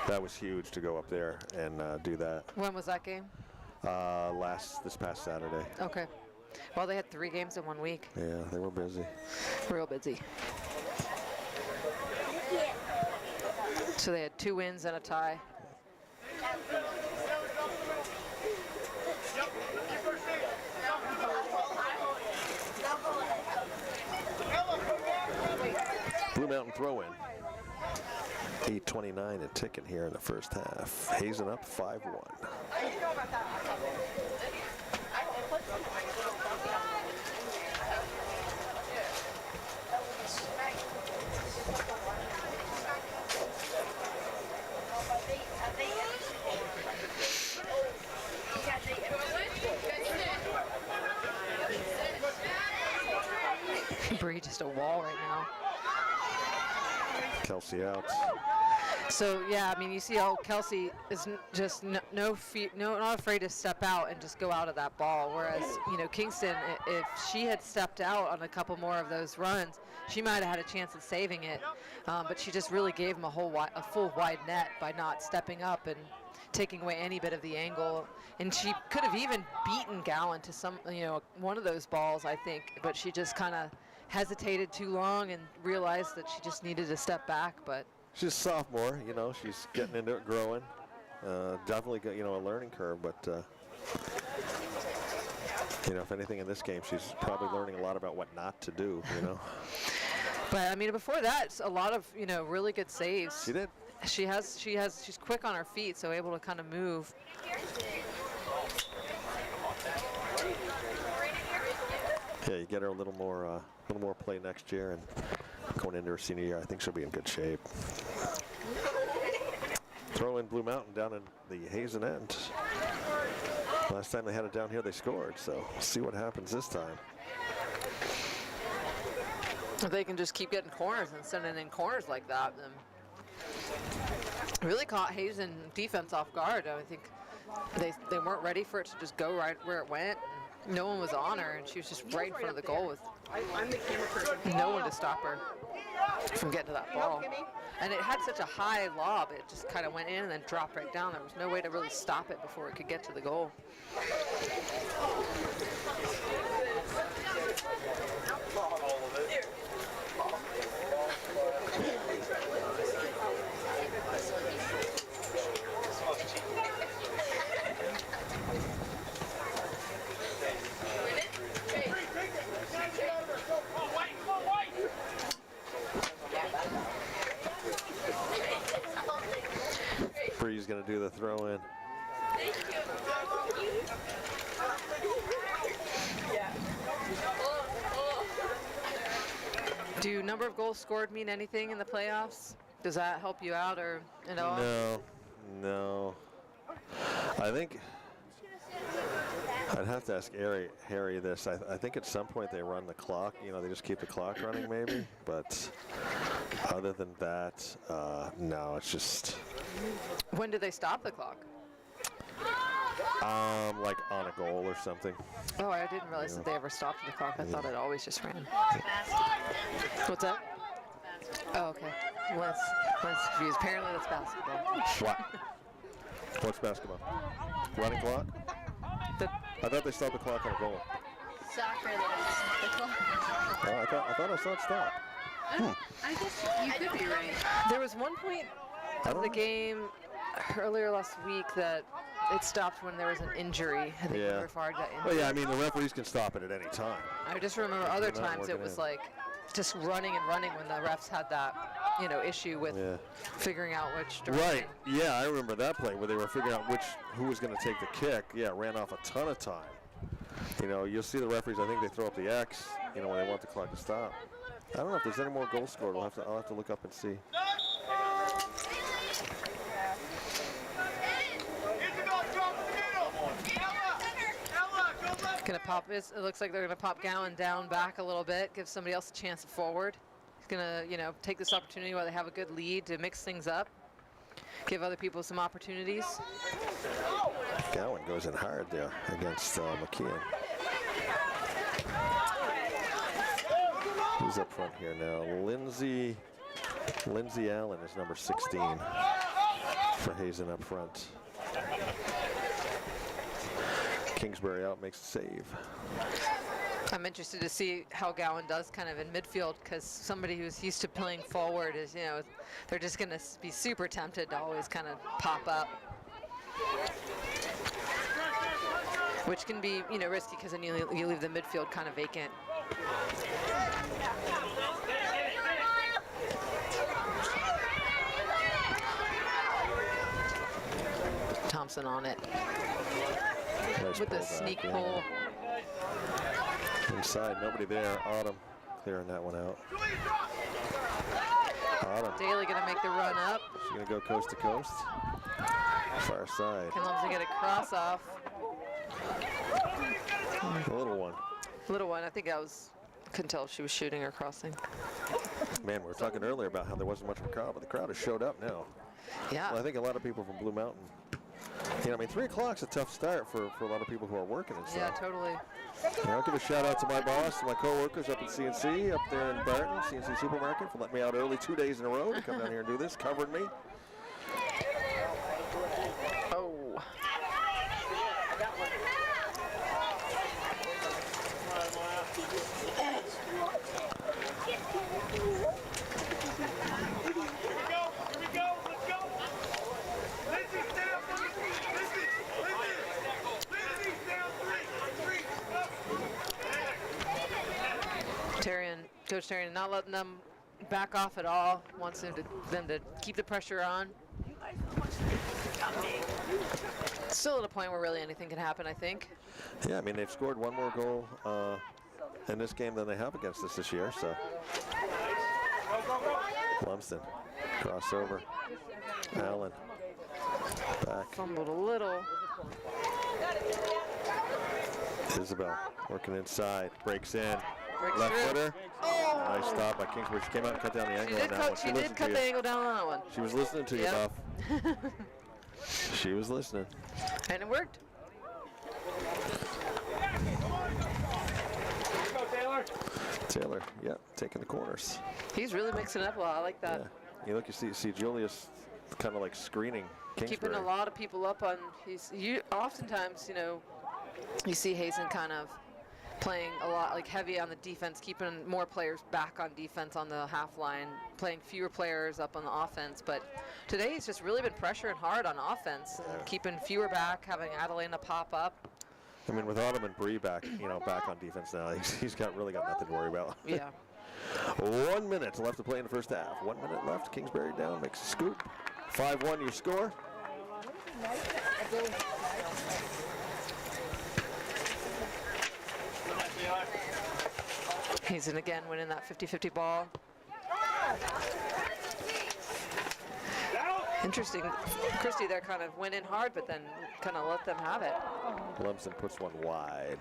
that was huge to go up there and do that. When was that game? This past Saturday. Okay. Well, they had 3 games in 1 week. Yeah, they were busy. Real busy. So they had 2 wins and a tie. Blue Mountain throw-in. 8:29 and ticking here in the first half. Hazen up 5-1. Bree just a wall right now. Kelsey out. So yeah, I mean, you see how Kelsey is just not afraid to step out and just go out of that ball. Whereas, you know, Kingston, if she had stepped out on a couple more of those runs, she might have had a chance at saving it. But she just really gave them a full wide net by not stepping up and taking away any bit of the angle. And she could have even beaten Gowan to one of those balls, I think. But she just kind of hesitated too long and realized that she just needed to step back. But She's a sophomore, you know, she's getting into it, growing. Definitely got, you know, a learning curve, but, you know, if anything in this game, she's probably learning a lot about what not to do, you know. But, I mean, before that, it's a lot of, you know, really good saves. She did. She's quick on her feet, so able to kind of move. Yeah, you get her a little more play next year, and going into her senior year, I think she'll be in good shape. Throw in Blue Mountain down in the Hazen end. Last time they had it down here, they scored, so we'll see what happens this time. If they can just keep getting corners and sending in corners like that, then really caught Hazen defense off guard. I think they weren't ready for it to just go right where it went. No one was on her, and she was just right in front of the goal with no one to stop her from getting to that ball. And it had such a high lob, it just kind of went in and then dropped right down. There was no way to really stop it before it could get to the goal. Bree's going to do the throw in. Do number of goals scored mean anything in the playoffs? Does that help you out or at all? No. I think I'd have to ask Harry this. I think at some point they run the clock. You know, they just keep the clock running maybe. But other than that, no, it's just... When do they stop the clock? Like on a goal or something. Oh, I didn't realize that they ever stopped the clock. I thought it always just ran. What's that? Oh, okay. Let's confused. Apparently that's basketball. What? What's basketball? Running clock? I thought they stopped the clock on a goal. Soccer, they stop the clock. Oh, I thought I saw it stop. I guess you could be right. There was one point of the game earlier last week that it stopped when there was an injury. I think Yeah. the referee got injured. Well, yeah, I mean, the referees can stop it at any time. I just remember other They're not times it working was in. like just running and running when the refs had that, issue with Yeah. figuring out which direction. Right. Yeah, I remember that play where they were figuring out who was going to take the kick. Yeah, ran off a ton of time. You'll see the referees. I think they throw up the X. When they want the clock to stop. I don't know if there's any more goals scored. I'll have to look up and see. Gonna pop this. It looks like they're gonna pop Gowan down back a little bit, give somebody else a chance forward. He's gonna, take this opportunity while they have a good lead to mix things up, give other people some opportunities. Gowan goes in hard there against McKeon. Who's up front here now? Lindsay Allen is number 16 for Hazen up front. Kingsbury out, makes a save. I'm interested to see how Gowan does kind of in midfield, because somebody who's used to playing forward is, they're just going to be super tempted to always kind of pop up. Which can be, risky, because then you leave the midfield kind of vacant. Thompson on it. Nice With the pull back, sneak yeah. pull. Inside, nobody there. Autumn clearing that one out. Autumn, Daly gonna make the run up. she's going to go coast to coast. Far side. Kenlum's gonna get a cross off. The little one. Little one, I think couldn't tell if she was shooting or crossing. Man, we were talking earlier about how there wasn't much of a crowd, but the crowd has showed up now. Yeah. Well, I think a lot of people from Blue Mountain. 3 o'clock's a tough start for a lot of people who are working and Yeah, stuff. totally. I'll give a shout out to my boss and my co-workers up at CNC, up there in Barton, CNC Supermarket, for letting me out early 2 days in a row to come down here and do this, covering me. Oh. Coach Terrian not letting them back off at all. Wants them to keep the pressure on. Still at a point where really anything can happen, I think. Yeah, they've scored one more goal in this game than they have against us this year, so. Lumsden, crossover. Allen, back. Fumbled a little. Isabel working inside, breaks in. Breaks Left through. footer. Oh! Nice stop by Kingsbury. She came out and cut down the angle on that one. She did cut the angle down on that one. She was listening to you, Yep. Buff. She was listening. And it worked. Taylor, yeah, taking the corners. He's really mixing it up well. I like that. Yeah. You see Julius kind of like screening Kingsbury. Keeping a lot of people up on. Oftentimes, you see Hazen kind of playing a lot like heavy on the defense, keeping more players back on defense on the half line, playing fewer players up on the offense. But today he's just really been pressuring hard on offense, keeping fewer back, having Adelina pop up. With Autumn and Bree back, back on defense now, he's really got nothing to worry about. Yeah. 1 minute left to play in the first half. 1 minute left. Kingsbury down, makes a scoop. 5-1 your score. Hazen again winning that 50-50 ball. Interesting. Christie there kind of went in hard, but then kind of let them have it. Lumsden puts one wide.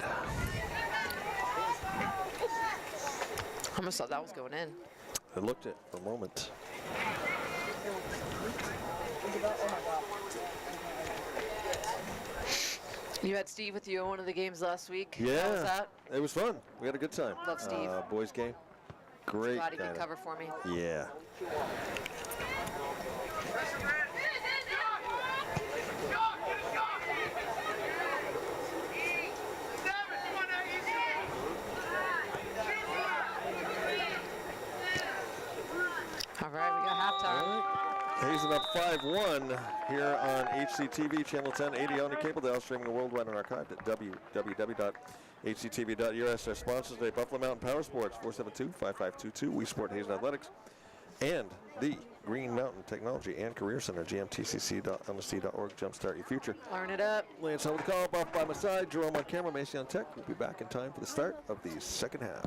I almost thought that was going in. I looked it for a moment. You had Steve with you in one of the games last week. Yeah, How was that? it was fun. We had a good time. Love Steve. Boys game. Great. Glad he could guy. cover for me. Yeah. All right, we got halftime. All right. Hazen up 5-1 here on HCTV, Channel 1080 on your cable dial, streaming worldwide and archived at www.hctv.us. Our sponsors today, Buffalo Mountain Power Sports, 472-5522, We Sport Hazen Athletics, and the Green Mountain Technology and Career Center, gmtcc.nsc.org. Jumpstart your future. Learn it up. Lance on the call, Buff by my side, Jerome on camera, Macy on tech. We'll be back in time for the start of the second half.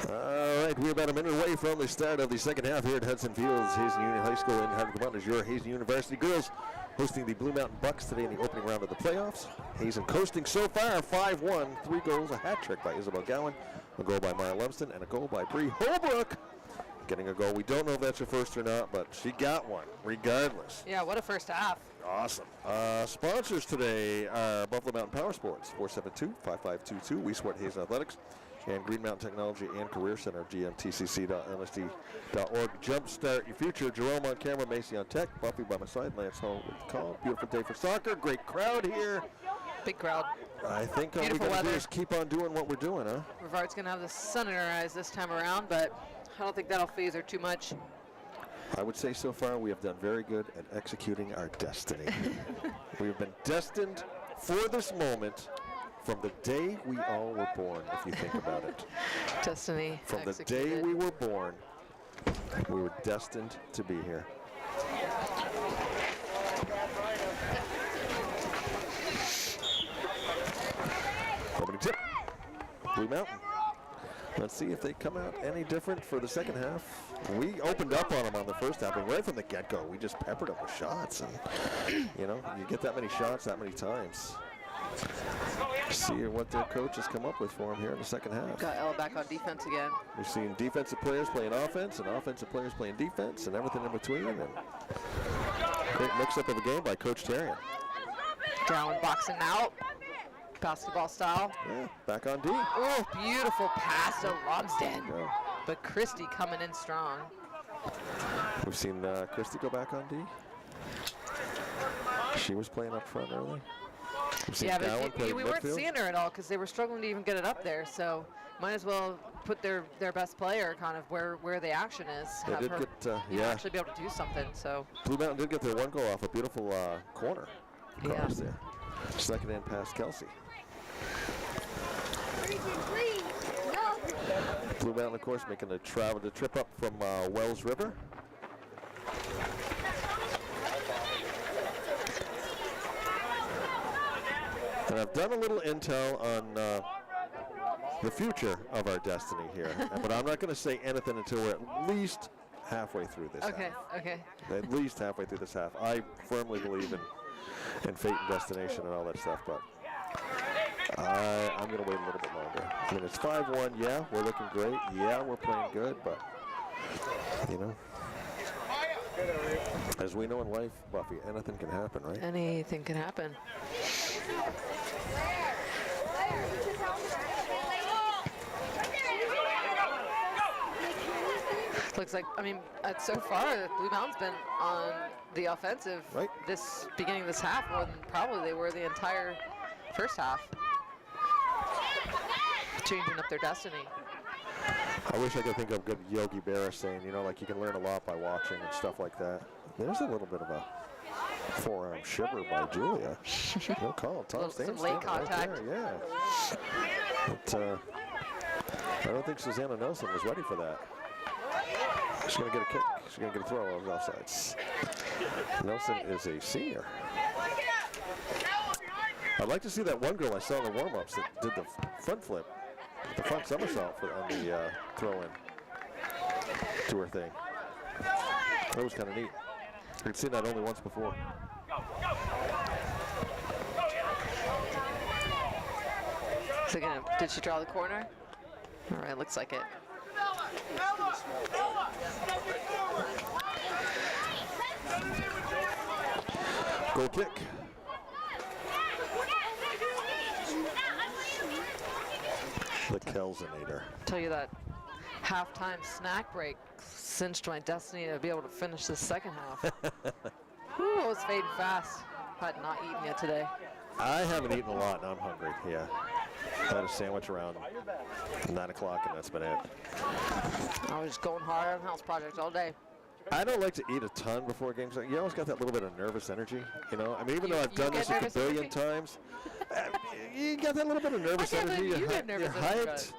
All right, we're about a minute away from the start of the second half here at Hudson Fields. Hazen Union High School in Harvard, Vermont is your Hazen University girls hosting the Blue Mountain Bucks today in the opening round of the playoffs. Hazen coasting so far 5-1, 3 goals, a hat trick by Isabel Gowan, a goal by Mara Lumsden, and a goal by Bree Holbrook. Getting a goal. We don't know if that's her first or not, but she got one regardless. Yeah, what a first half. Awesome. Sponsors today are Buffalo Mountain Power Sports, 472-5522, We Support Hazen Athletics, and Green Mountain Technology and Career Center, gmtcc.lsd.org. Jumpstart your future. Jerome on camera, Macy on tech, Buffy by my side, Lance Hall with the call. Beautiful day for soccer. Great crowd here. Big crowd. I think all we got to do is keep on doing what we're doing, huh? Brevard's going to have the sun in her eyes this time around, but I don't think that'll phase her too much. I would say so far we have done very good at executing our destiny. We have been destined for this moment from the day we all were born, if you think about it. Destiny From executed. the day we were born, we were destined to be here. Opening tip, Blue Mountain. Let's see if they come out any different for the second half. We opened up on them on the first half, and right from the get-go, we just peppered them with shots. And, you know, you get that many shots that many times. See what their coach has come up with for them here in the second half. Got Ella back on defense again. We've seen defensive players playing offense and offensive players playing defense and everything in between. And Great mix-up of a game by Coach Tarian. Gowan boxing out. Basketball style. Yeah, back on D. Oh, beautiful pass to Lumsden. Yeah. But Christie coming in strong. We've seen Christie go back on D. She was playing up front early. We've seen Yeah, Gowan but play we weren't midfield. seeing her at all because they were struggling to even get it up there. So might as well put their best player kind of where the action is. They Have did her, get, you know, yeah. actually be able to do something. So Blue Mountain did get their one goal off a beautiful corner cross Yeah. there. Second in past Kelsey. Blue Mountain, of course, making the trip up from Wells River. And I've done a little intel on the future of our destiny here, but I'm not going to say anything until we're at least halfway through this okay, half. okay. At least halfway through this half. I firmly believe in fate and destination and all that stuff, but I'm going to wait a little bit longer. I mean, it's 5-1. Yeah, we're looking great. Yeah, we're playing good, but, you know, as we know in life, Buffy, anything can happen, right? Anything can happen. Looks like, I mean, so far, Blue Mountain's been on the offensive Right. this beginning of this half more than probably they were the entire first half. Changing up their destiny. I wish I could think of good Yogi Berra saying, you know, like you can learn a lot by watching and stuff like that. There's a little bit of a forearm shiver by Julia. No call. Tom Some Staines late right contact. there, yeah. But I don't think Susanna Nelson was ready for that. She's going to get a kick. She's going to get a throw on the offsides. Nelson is a senior. I'd like to see that one girl I saw in the warm-ups that did the front flip, the front somersault on the throw-in to her thing. That was kind of neat. I'd seen that only once before. So again, did she draw the corner? All right, looks like it. Goal kick. The Kelsonator. Tell you that halftime snack break cinched my destiny to be able to finish this second half. Whew, it was fading fast. Had not eaten yet today. I haven't eaten a lot and I'm hungry, yeah. I had a sandwich around 9 o'clock and that's been it. I was just going hard on house projects all day. I don't like to eat a ton before games. You always got that little bit of nervous energy, you know? I mean, even though I've done this a billion times, you got that little bit of nervous energy. You get nervous you're hyped.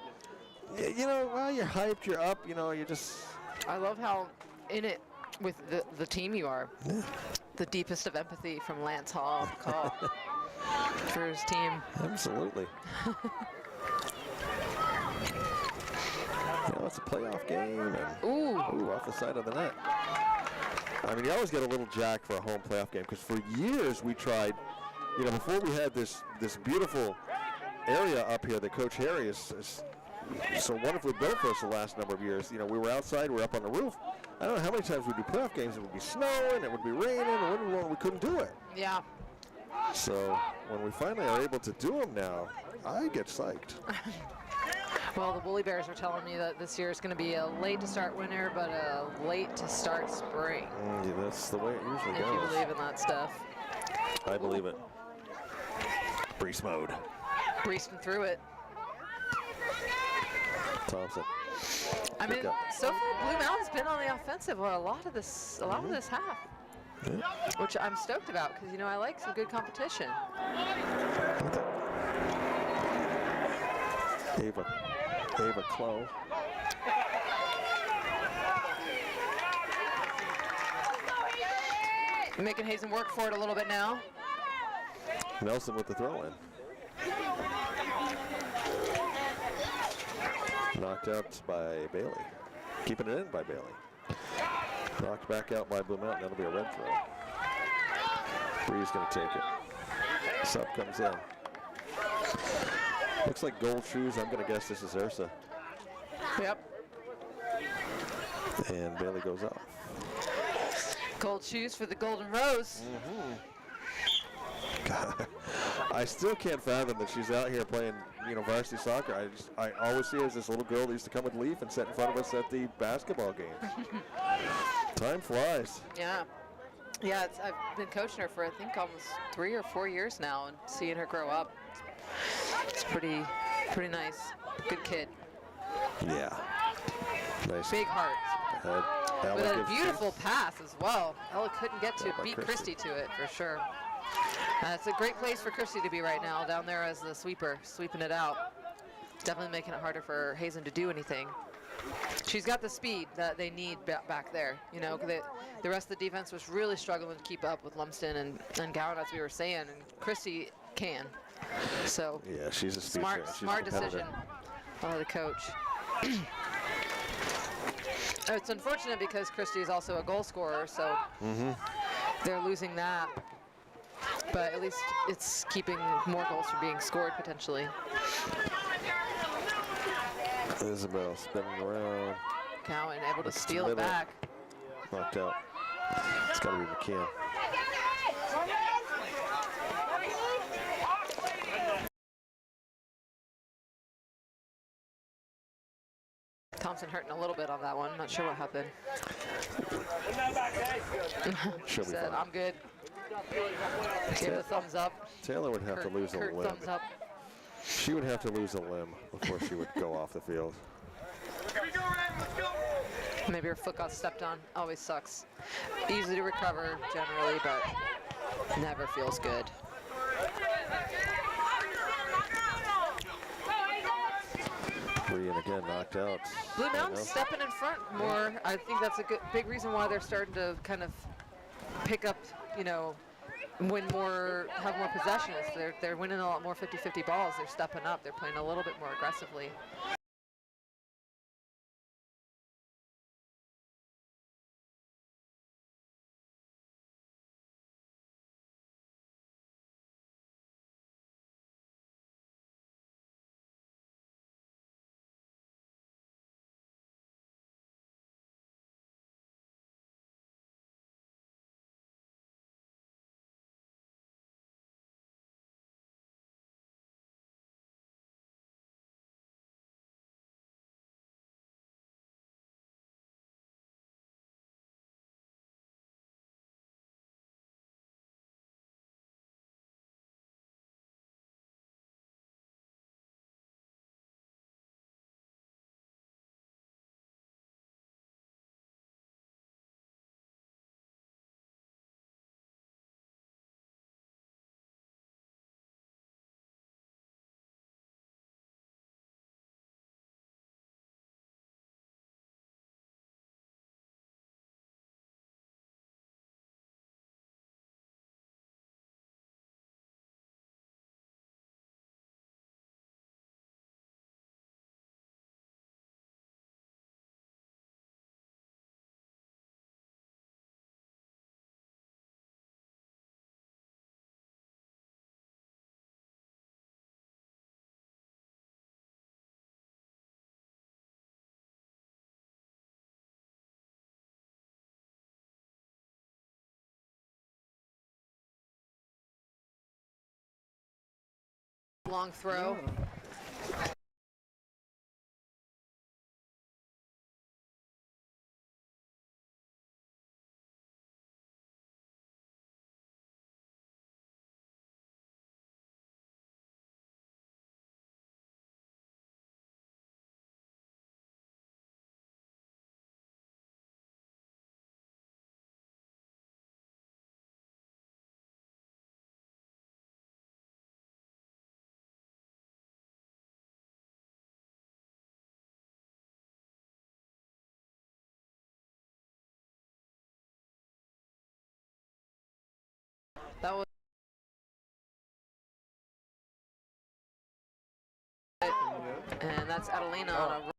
You know, well, you're hyped, you're up, you know, you're just... I love how in it with the team you are. Yeah. The deepest of empathy from Lance Hall call for his team. Absolutely. You know, it's a playoff game. And, ooh, off the side of the net. I mean, you always get a little jack for a home playoff game because for years we tried, you know, before we had this beautiful area up here that Coach Harry is so wonderfully built for us the last number of years. You know, we were outside, we were up on the roof. I don't know how many times we'd do playoff games. It would be snowing, it would be raining, and we couldn't do it. Yeah. So when we finally are able to do them now, I get psyched. Well, the Woolly Bears are telling me that this year is going to be a late to start winter, but a late to start spring. Yeah, that's the way it usually goes. If you believe in that stuff. I believe it. Breeze mode. Breezing through it. Thompson. I mean, so far Blue Mountain's been on the offensive a lot of this half, which I'm stoked about because you know I like some good competition. Ava Clow. Making Hazen work for it a little bit now. Nelson with the throw-in. Knocked out by Bailey. Keeping it in by Bailey. Knocked back out by Blue Mountain. That'll be a red throw. Bree's going to take it. Sub comes in. Looks like gold shoes. I'm going to guess this is Ursa. Yep. And Bailey goes off. Gold shoes for the Golden Rose. God, I still can't fathom that she's out here playing, varsity soccer. I always see her as this little girl that used to come with Leaf and sit in front of us at the basketball games. Time flies. Yeah. Yeah, I've been coaching her for I think almost 3 or 4 years now, and seeing her grow up, it's pretty nice. Good kid. Yeah. Nice. Big heart. Ella With a gives beautiful chase. pass as well. Ella couldn't get to Yeah, by beat Christy. Christy to it for sure. It's a great place for Christy to be right now, down there as the sweeper, sweeping it out. Definitely making it harder for Hazen to do anything. She's got the speed that they need back there. The rest of the defense was really struggling to keep up with Lumsden and Gowan, as we were saying, and Christy can. So Yeah, she's a speedster. smart, She's smart a competitor. decision by the coach. It's unfortunate because Christy is also a goal scorer, so they're losing that. But at least it's keeping more goals from being scored potentially. Isabel spinning around, Cowan able to It's steal it middle. back. knocked out. It's got to be McKeon. Thompson hurting a little bit on that one. Not sure what happened. She'll be Said, fine. I'm good. Gave it a thumbs up. Taylor would have to lose a Kurt limb. thumbs up. She would have to lose a limb before she would go off the field. Maybe her foot got stepped on. Always sucks. Easy to recover generally, but never feels good. Three and again knocked out. Blue Mountain's stepping in front more. I think that's a big reason why they're starting to kind of pick up, win more, have more possessions. They're winning a lot more 50-50 balls. They're stepping up. They're playing a little bit more aggressively. Long throw. That was it. And that's Adelina on a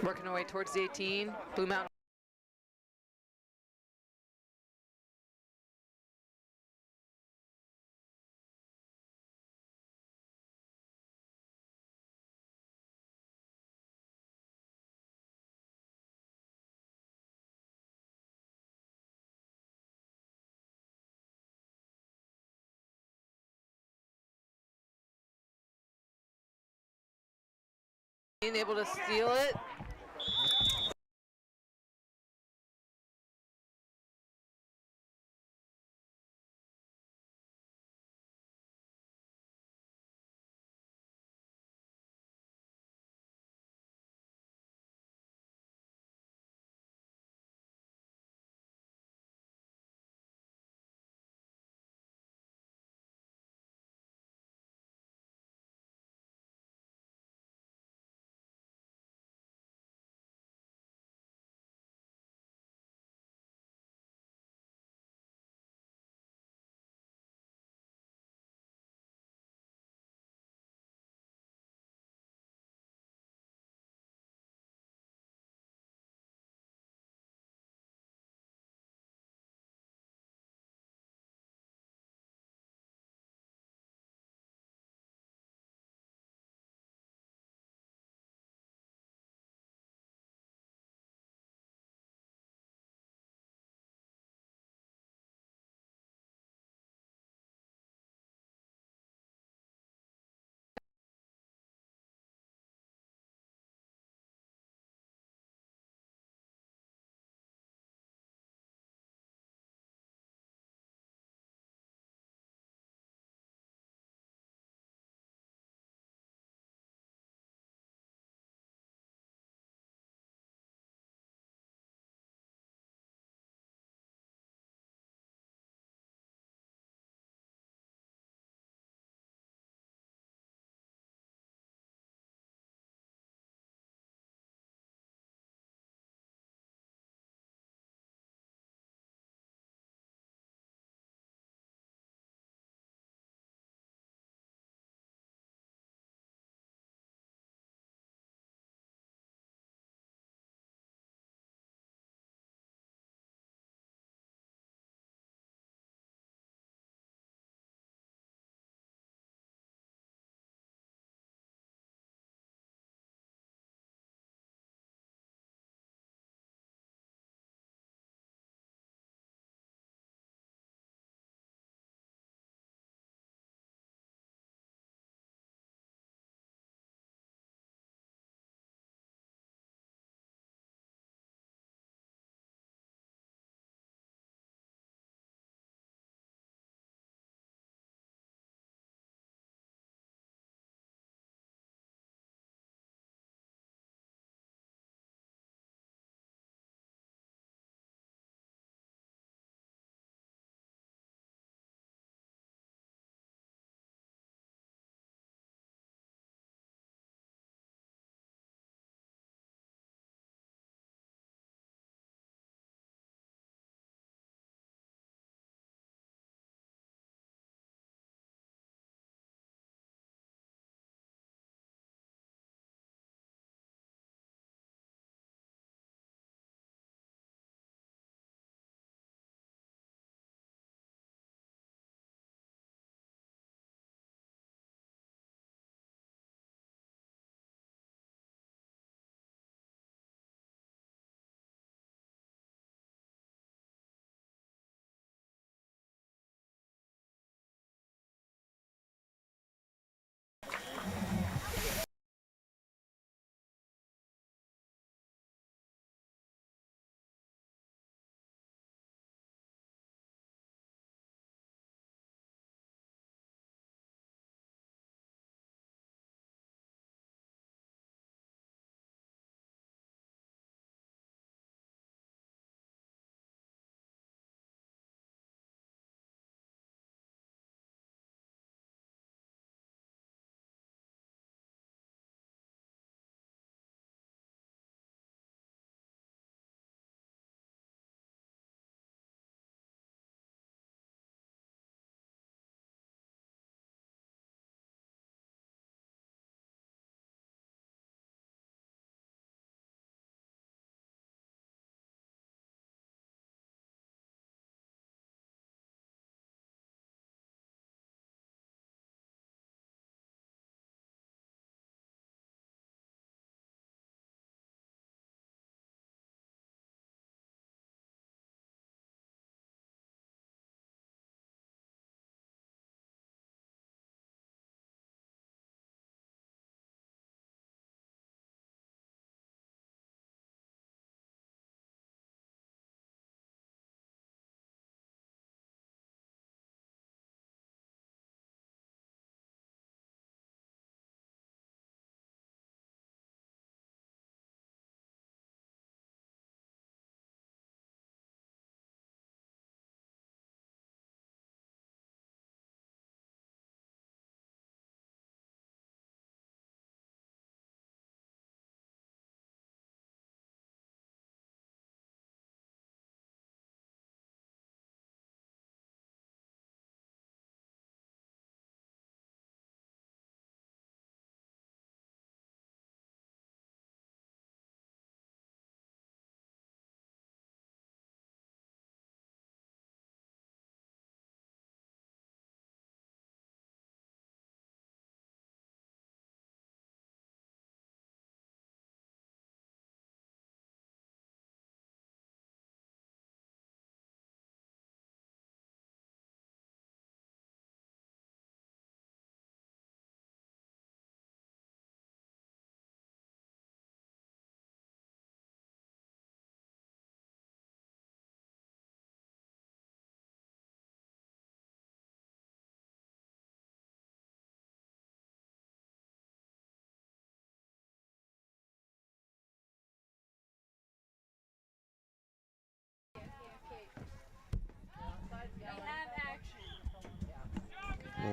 Working our way towards the 18. Blue Mountain. Being able to steal it.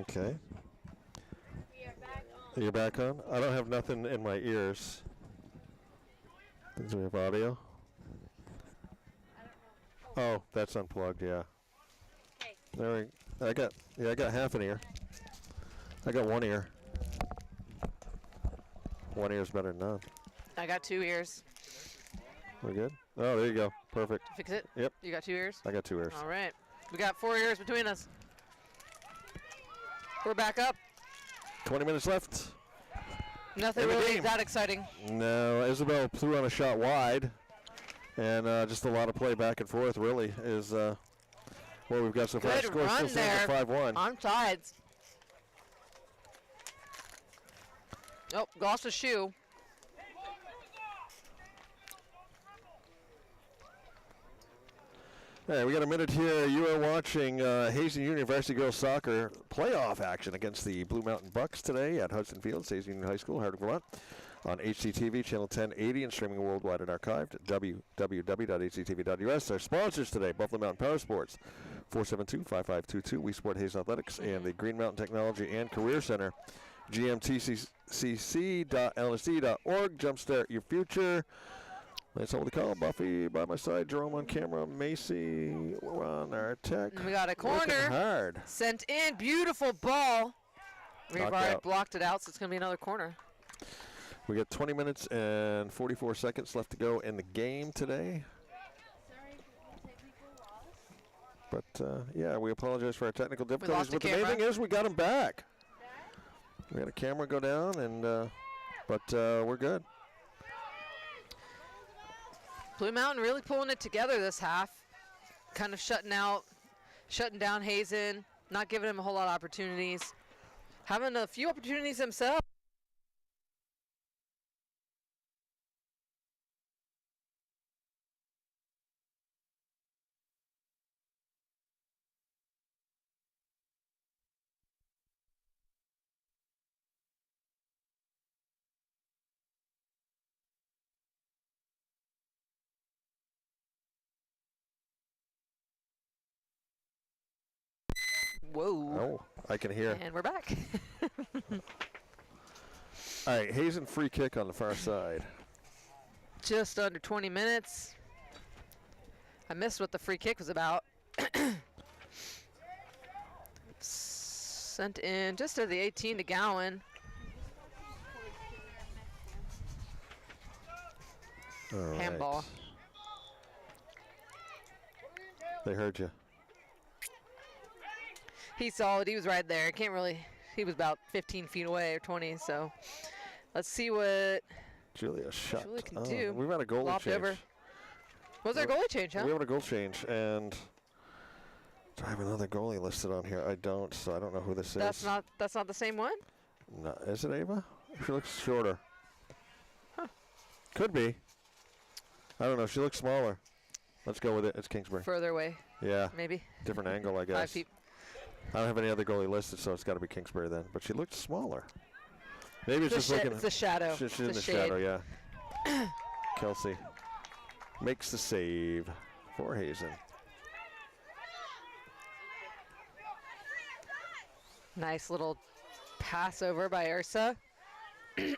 Okay. You're back on? I don't have nothing in my ears. Do we have audio? Oh, that's unplugged, yeah. There we, I got half an ear. I got one ear. One ear's better than none. I got 2 ears. We're good? Oh, there you go. Perfect. Fix it? Yep. You got 2 ears? I got 2 ears. All right. We got 4 ears between us. We're back up. 20 minutes left. Nothing In the really game. that exciting. No, Isabel threw on a shot wide. And just a lot of play back and forth, really, is what we've got so far. Good Score run still stands there. at 5-1. On sides. Oh, lost a shoe. Hey, we got a minute here. You are watching Hazen Union Varsity Girls Soccer playoff action against the Blue Mountain Bucks today at Hudson Fields, Hazen Union High School, Hardwick, Vermont, on HCTV channel 1080 and streaming worldwide and archived at www.hctv.us. Our sponsors today: Buffalo Mountain Power Sports, 472-5522, We Sport Hazen Athletics, and the Green Mountain Technology and Career Center, gmtcc.lsd.org. Jumpstart your future. Let's hold the call. Buffy by my side, Jerome on camera, Macy on our tech. And we got a Working corner. hard. Sent in. Beautiful ball. We've Knocked already out. blocked it out, so it's going to be another corner. We got 20 minutes and 44 seconds left to go in the game today. But, yeah, we apologize for our technical difficulties. lost the But the main camera. thing is we got them back. We had a camera go down, and but we're good. Blue Mountain really pulling it together this half. Kind of shutting down Hazen, not giving him a whole lot of opportunities. Having a few opportunities himself. Whoa. Oh, I can hear. And we're back. All right, Hazen free kick on the far side. Just under 20 minutes. I missed what the free kick was about. Sent in just to the 18 to Gowan. All right. Handball. They heard you. He saw it. He was right there. Can't really. He was about 15 feet away or 20. So let's see what Julia shot. Julia can do. We've had a goalie Lopped change. over. Was there a goalie change, huh? We have a goal change, and do I have another goalie listed on here? I don't, so I don't know who this That's is. not the same one? No, is it Ava? She looks shorter. Huh. Could be. I don't know. She looks smaller. Let's go with it. It's Kingsbury. Further away, Yeah. maybe. Different angle, I guess. 5 feet. I don't have any other goalie listed, so it's got to be Kingsbury then. But she looked smaller. Maybe it's The just looking. it's the shadow. She's in It's the shade. shadow, yeah. Kelsey makes the save for Hazen. Nice little pass over by Ursa. I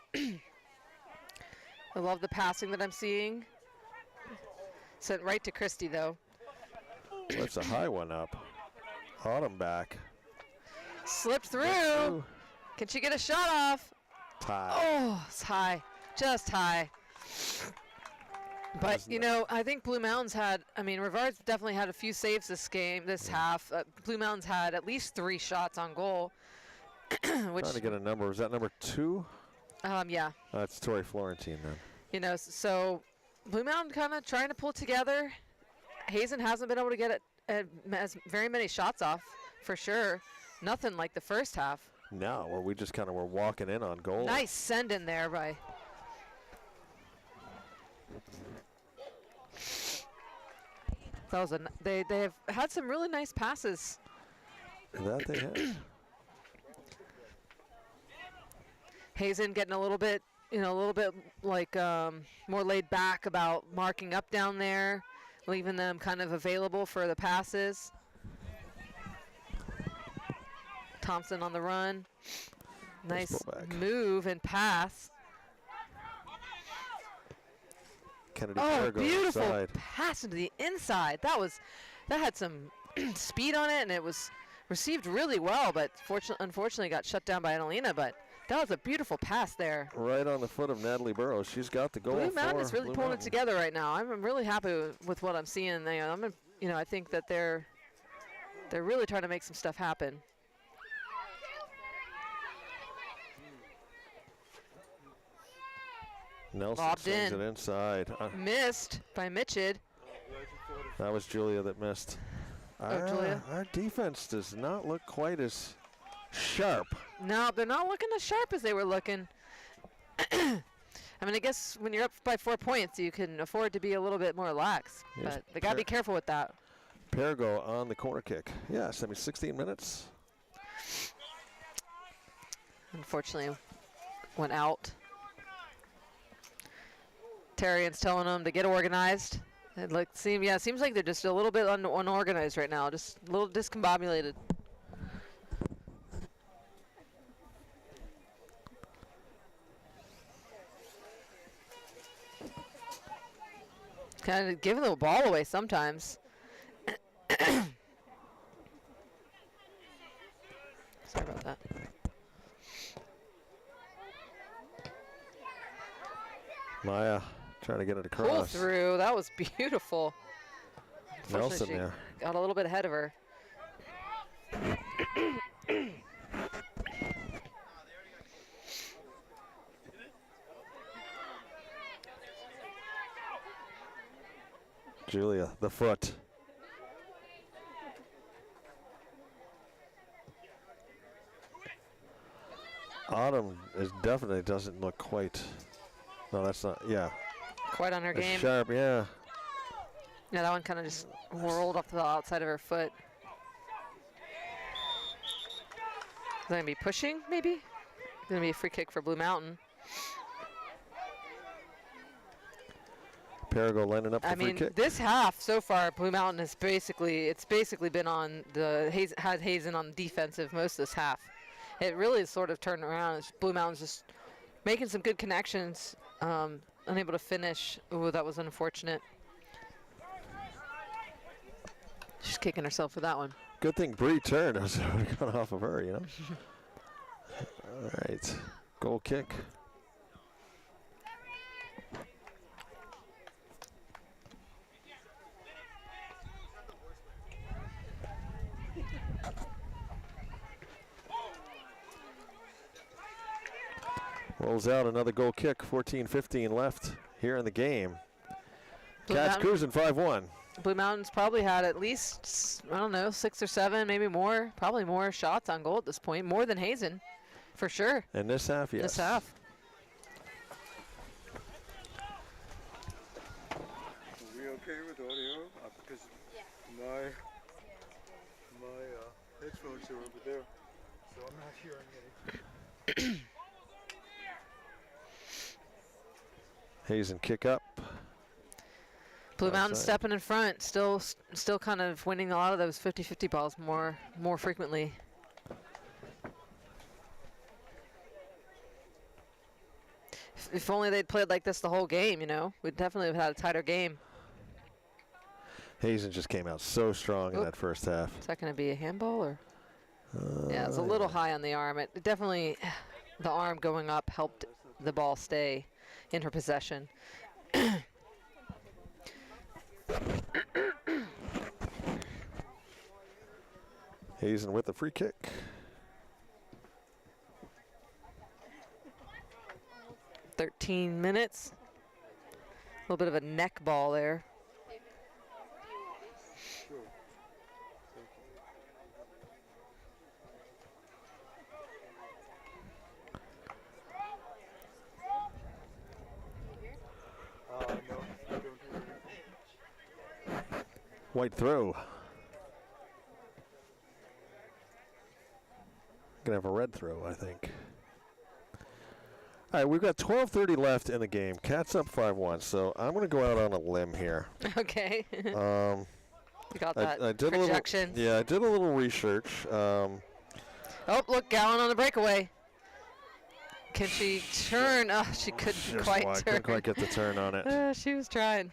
love the passing that I'm seeing. Sent right to Christy, though. That's a high one up. Autumn back. Slipped through. Can she get a shot off? Tie. Oh, it's high. Just high. But, Isn't you it? know, I think Blue Mountains had, I mean, Rivard's definitely had a few saves this half. Blue Mountains had at least 3 shots on goal. Which, Trying to get a number. Was that number 2? yeah. That's Tori Florentine then. You know, so Blue Mountain kind of trying to pull together. Hazen hasn't been able to get as very many shots off, for sure. Nothing like the first half. No, where we just kind of were walking in on goal. Nice send in there by. That was they have had some really nice passes. That they had. Hazen getting a little bit like more laid back about marking up down there, leaving them kind of available for the passes. Thompson on the run. Nice pullback. move and pass. Kennedy Oh, Pergo beautiful inside. pass into the inside. That had some speed on it, and it was received really well, but unfortunately got shut down by Annalena, but that was a beautiful pass there. Right on the foot of Natalie Burrows. She's got the goal. Blue Mountain is really Blue pulling Mountain. it together right now. I'm really happy with what I'm seeing there. I think that they're really trying to make some stuff happen. Nelson Lobbed sends in. it inside. Missed by Mitchell. That was Julia that missed. Julia. Our defense does not look quite as sharp. No, they're not looking as sharp as they were looking. I mean, I guess when you're up by 4 points, you can afford to be a little bit more lax. Here's But they got to be careful with that. Pergo on the corner kick. Yes, 16 minutes. Unfortunately, went out. Tarian's telling them to get organized. Seems like they're just a little bit unorganized right now, just a little discombobulated. Kind of giving the ball away sometimes. Sorry about that. Maya trying to get it Pull across. through. That was beautiful. Nelson Unfortunately, there. she got a little bit ahead of her. Julia, the foot. Autumn definitely doesn't look quite. No, that's not. Yeah. Quite on her It's game. sharp, yeah. Yeah, that one kind of just rolled off the outside of her foot. Is that going to be pushing, maybe? Going to be a free kick for Blue Mountain. Perigo lining up the I free mean, kick. this half so far, Blue Mountain has basically been on had Hazen on defensive most of this half. It really sort of turned around. Blue Mountain's just making some good connections, unable to finish. Ooh, that was unfortunate. She's kicking herself for that one. Good thing Bree turned. I was gone off of her, you know. All right, goal kick. Rolls out another goal kick. 14-15 left here in the game. Blue Cats Mountain- cruising 5-1. Blue Mountain's probably had at least, I don't know, 6 or 7, maybe more, probably more shots on goal at this point, more than Hazen, for sure. In this half, yes. This half. Are we okay with audio? Because my headphones are over there, so I'm not hearing anything. Hazen kick up. Blue Mountain Outside. stepping in front, still kind of winning a lot of those 50-50 balls more frequently. If only they'd played like this the whole game, you know, we'd definitely have had a tighter game. Hazen just came out so strong in Oop. that first half. Is that going to be a handball or? Yeah, it's a little high on the arm. It definitely, the arm going up helped the ball stay in her possession. Hazen with the free kick. $13 minutes. A little bit of a neck ball there. No, I don't hear anything. White throw. Gonna have a red throw, I think. All right, we've got 12:30 left in the game. Cats up 5-1, so I'm gonna go out on a limb here. Okay. Um, You got I that did projection. I did a little research. Oh, look, Gowan on the breakaway. Can she turn? Oh, she couldn't Just quite wide. turn. Couldn't quite get the turn on it. She was trying.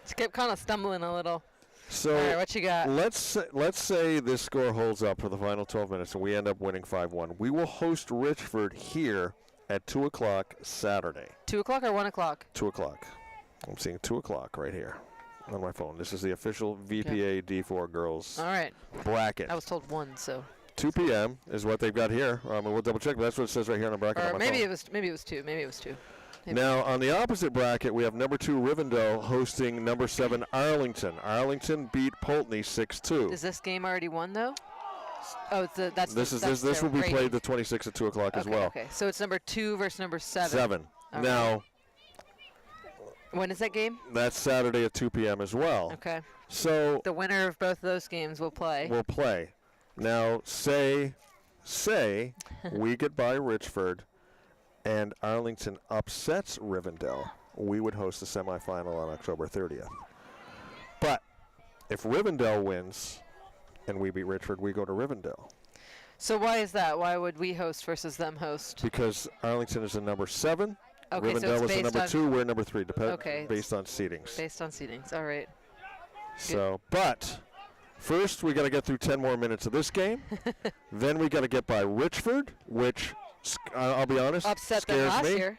She kept kind of stumbling a little. So All right, what you got? let's say this score holds up for the final 12 minutes and we end up winning 5-1. We will host Richford here at 2 o'clock Saturday. 2 o'clock or 1 o'clock? 2 o'clock. I'm seeing 2 o'clock right here on my phone. This is the official VPA D4 girls All right. bracket. I was told 1, so. 2 p.m. is what they've got here. We'll double check, but that's what it says right here on the bracket. Or on my maybe phone. it was 2. Maybe it was 2. Maybe. Now, on the opposite bracket, we have number 2 Rivendell hosting number 7 Arlington. Arlington beat Pulteney 6-2. Is this game already won though? Oh, it's that's This will be played the 26th at 2 o'clock as well. Okay, so it's number 2 versus number 7. 7. All Now, right. When is that game? that's Saturday at 2 p.m. as well. Okay. So The winner of both of those games will play. we'll play. Now, say we get by Richford and Arlington upsets Rivendell, we would host the semifinal on October 30th. But if Rivendell wins and we beat Richford, we go to Rivendell. So why is that? Why would we host versus them host? Because Arlington is the number 7, Okay, so Rivendell it's is the based number on 2, we're number 3, Okay. based on seedings. based on seedings. All right. So, but first we got to get through 10 more minutes of this game. Then we got to get by Richford, which I'll be honest, Upset them scares last me. year.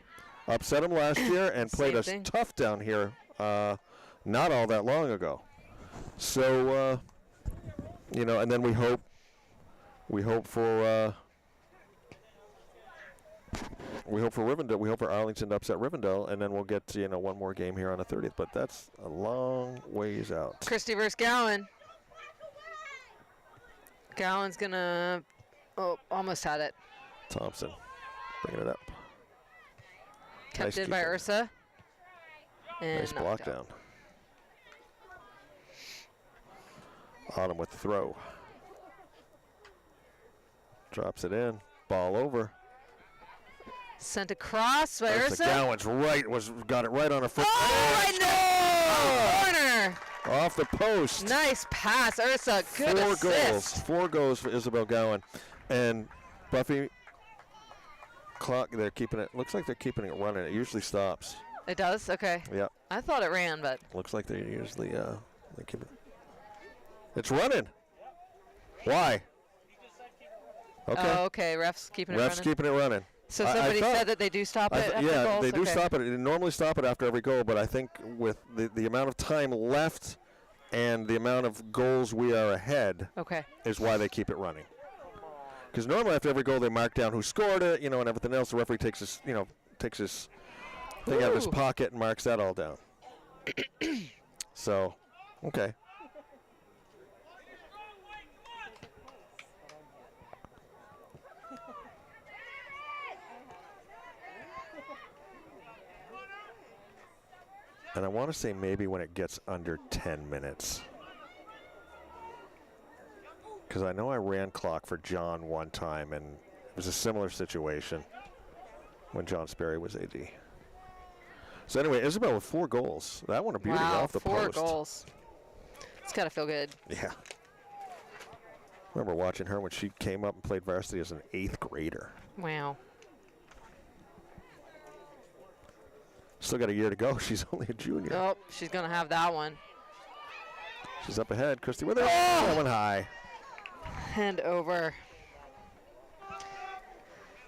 Upset them last year and played Same us thing. tough down here not all that long ago. So, and then we hope for Rivendell. We hope for Arlington to upset Rivendell, and then we'll get one more game here on the 30th. But that's a long ways out. Christie versus Gowan. Gowan's gonna. Oh, almost had it. Thompson, bringing it up. Kept Nice in by keeper. Ursa. And Nice knocked block out. down. Autumn with the throw. Drops it in. Ball over. Sent across by Ursa Ursa. Gowan's got it right on her foot. Oh, I know! Corner. Off the post. Nice pass, Ursa. Good assist. 4 goals for Isabel Gowan. And Buffy clock, they're keeping it. Looks like they're keeping it running. It usually stops. It does? Okay. Yep. I thought it ran, but. Looks like they usually they keep it. It's running. Why? Okay. Oh, okay. Refs keeping it Refs running. keeping it running. So I somebody thought- said that they do stop it after yeah, goals? they do Okay. stop it. They normally stop it after every goal, but I think with the amount of time left and the amount of goals we are ahead Okay. is why they keep it running. Because normally after every goal they mark down who scored it, and everything else. The referee takes his thing out of his Ooh. pocket and marks that all down. So, okay. And I want to say maybe when it gets under 10 minutes. Because I know I ran clock for John one time, and it was a similar situation when John Sperry was AD. So anyway, Isabel with 4 goals. That one a beauty Wow, off the 4 post. goals. It's got to feel good. Yeah. Remember watching her when she came up and played varsity as an 8th grader. Wow. Still got a year to go. She's only a junior. Oh, she's going to have that one. She's up ahead. Christy with it. Oh! That one high. And over.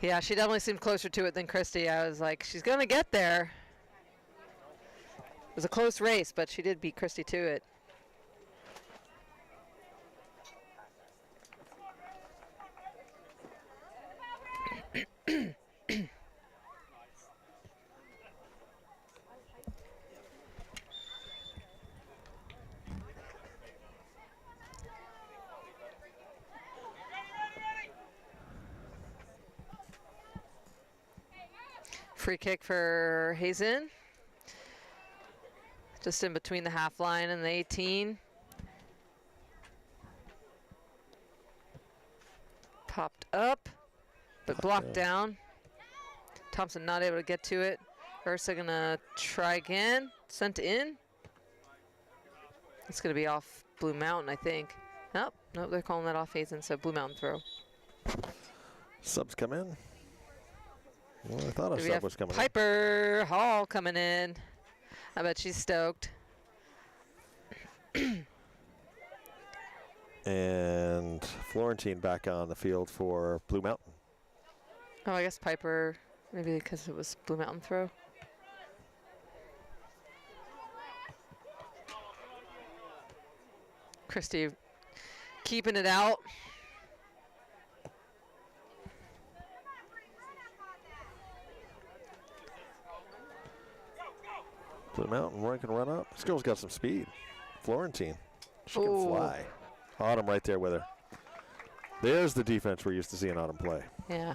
Yeah, she definitely seemed closer to it than Christy. I was like, she's going to get there. It was a close race, but she did beat Christy to it. Free kick for Hazen. Just in between the half line and the 18. Popped up, but blocked down. Thompson not able to get to it. Ursa gonna try again. Sent in. It's gonna be off Blue Mountain, I think. Nope, they're calling that off Hazen, so Blue Mountain throw. Subs come in. Well, I thought a We sub have was coming Piper Hall coming in. I bet she's stoked. And Florentine back on the field for Blue Mountain. Oh, I guess Piper, maybe because it was Blue Mountain throw. Christy keeping it out. Blue Mountain can run up. This girl's got some speed. Florentine. She can Ooh. fly. Autumn right there with her. There's the defense we're used to seeing Autumn play. Yeah.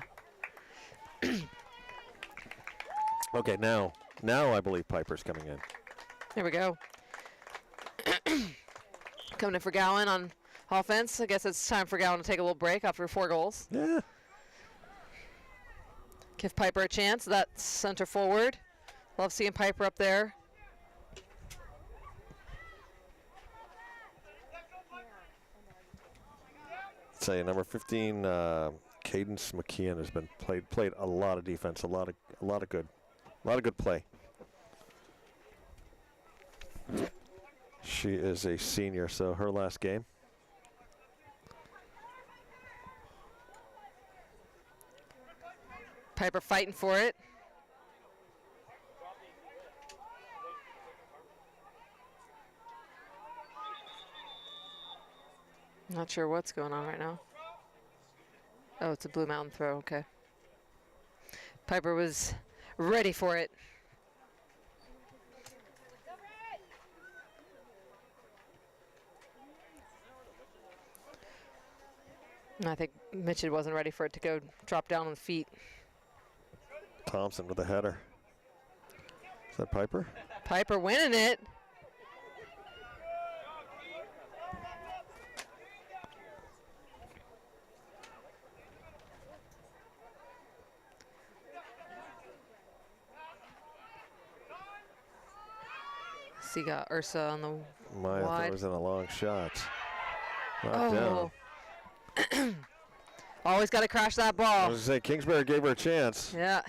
Okay, now I believe Piper's coming in. Here we go. Coming in for Gowan on offense. I guess it's time for Gowan to take a little break after 4 goals. Yeah. Give Piper a chance. That's center forward. Love seeing Piper up there. Say number 15, Cadence McKeon has been played a lot of defense, a lot of good play. She is a senior, so her last game. Piper fighting for it. Not sure what's going on right now. Oh, it's a Blue Mountain throw. Okay. Piper was ready for it. And I think Mitchell wasn't ready for it to go drop down on the feet. Thompson with a header. Is that Piper? Piper winning it. See, got Ursa on the Maya wide. throws in a long shot. Knocked Oh. down. Always got to crash that I ball. was going to say, Kingsbury gave her a chance. Yeah.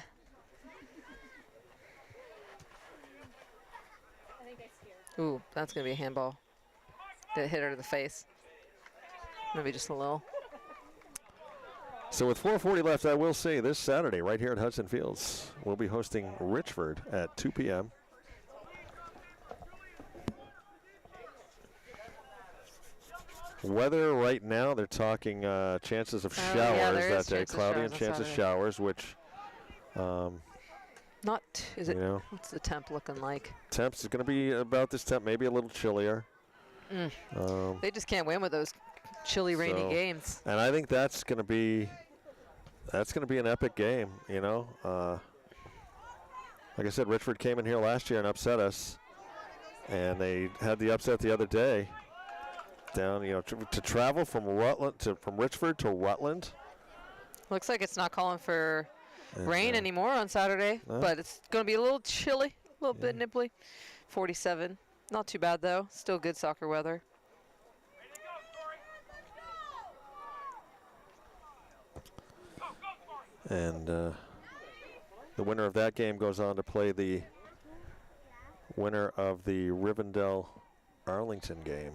Ooh, that's going to be a handball. That hit her to the face. Maybe just a little. So with 4:40 left, I will say this Saturday, right here at Hudson Fields, we'll be hosting Richford at 2 p.m. Weather right now, they're talking chances of showers yeah, there that is day. chance of Cloudy showers and on chance of Saturday. showers, which Not, is it, you know, what's the temp looking like? temps is going to be about this temp, maybe a little chillier. They just can't win with those chilly, rainy So- games. And I think that's going to be an epic game, you know. Like I said, Richford came in here last year and upset us, and they had the upset the other day. Down, you know, to travel from Richford to Rutland. Looks like it's not calling for And, rain anymore on Saturday, no. but it's going to be a little chilly, a little bit nipply. 47. Not too bad, though. Still good soccer weather. And the winner of that game goes on to play the winner of the Rivendell-Arlington game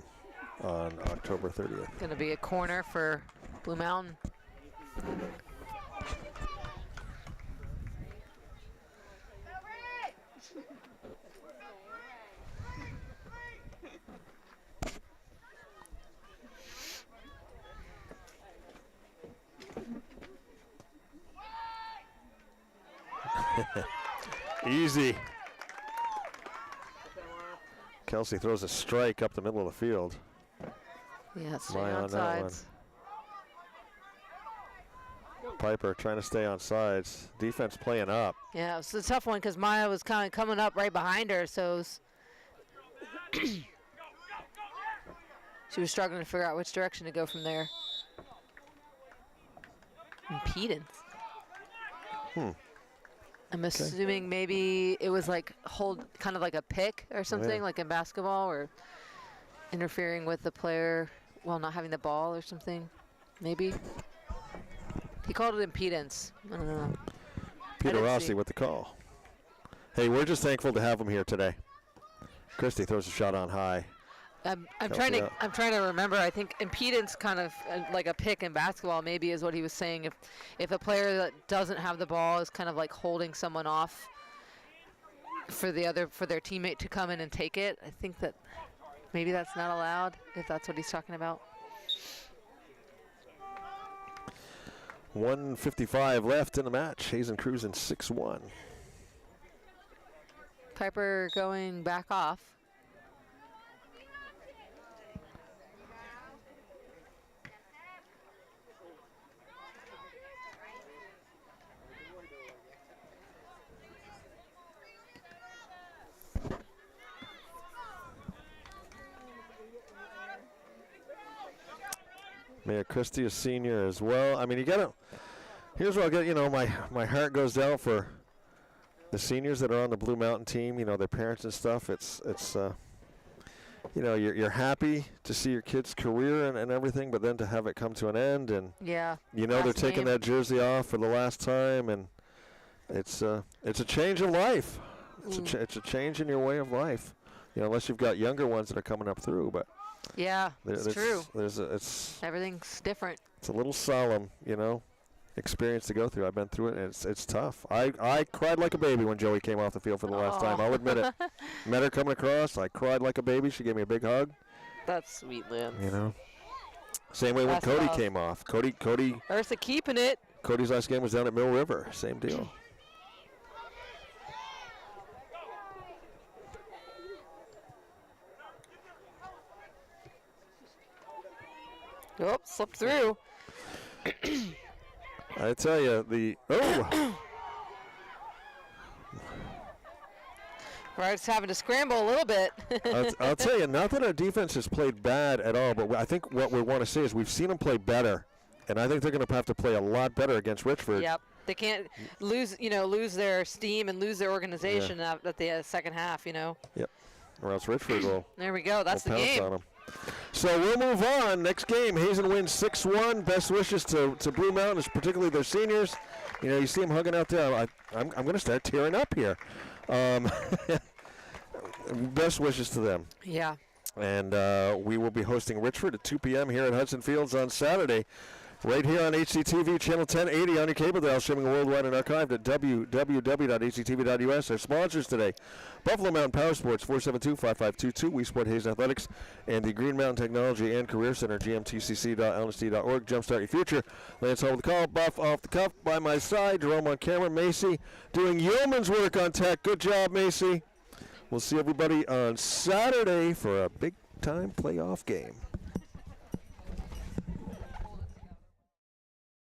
on October 30th. Going to be a corner for Blue Mountain. Easy. Kelsey throws a strike up the middle of the field. Yeah, stay Maya on on that one. sides. Piper trying to stay on sides. Defense playing up. Yeah, it was a tough one because Maya was kind of coming up right behind her, so it was she was struggling to figure out which direction to go from there. Impedance. I'm assuming maybe it was like kind of like a pick or something, Yeah. like in basketball, or interfering with the player while not having the ball or something. Maybe. He called it impedance. I don't know. Peter didn't Rossi see. with the call. Hey, we're just thankful to have him here today. Christie throws a shot on high. I'm Helps trying you to out. I'm trying to remember. I think impedance kind of like a pick in basketball maybe is what he was saying. If a player that doesn't have the ball is kind of like holding someone off for their teammate to come in and take it, I think that maybe that's not allowed if that's what he's talking about. 1:55 left in the match. Hazen cruising 6-1. Piper going back off. Mayor Christie, a senior as well. I mean, you gotta. Here's where I'll get. You know, my heart goes out for the seniors that are on the Blue Mountain team. You know, their parents and stuff. It's you know, you're happy to see your kid's career and everything, but then to have it come to an end, and Yeah. you know they're last taking game. that jersey off for the last time, and it's a change in life. It's a change in your way of life. You know, unless you've got younger ones that are coming up through, but. Yeah, it's true. It's Everything's different. a little solemn, you know, experience to go through. I've been through it, and it's tough. I cried like a baby when Joey came off the field for the last time. I'll admit it. Met her coming across. I cried like a baby. She gave me a big hug. That's sweet, Lynn. You know. Same way when That's Cody love. came off. Cody's Ursa keeping it. last game was down at Mill River. Same deal. Oh, slipped through. I tell you, We're just having to scramble a little bit. I'll tell you, not that our defense has played bad at all, but I think what we want to see is we've seen them play better, and I think they're going to have to play a lot better against Richford. Yep. They can't lose their steam and lose their organization at the second half, you know. Yep. Or else Richford will. There we go. That's the pounce game. on them. So we'll move on. Next game, Hazen wins 6-1. Best wishes to Blue Mountain, particularly their seniors. You know, you see them hugging out there. I'm going to start tearing up here. Best wishes to them. Yeah. And we will be hosting Richford at 2 p.m. here at Hudson Fields on Saturday. Right here on HCTV, channel 1080 on your cable dial, streaming worldwide and archived at www.hctv.us. Our sponsors today, Buffalo Mountain Power Sports, 472-5522, We Sport Hazen Athletics, and the Green Mountain Technology and Career Center, gmtcc.lsd.org. Jumpstart your future. Lance Hall with the call, Buff off the cuff by my side, Jerome on camera, Macy doing yeoman's work on tech. Good job, Macy. We'll see everybody on Saturday for a big-time playoff game.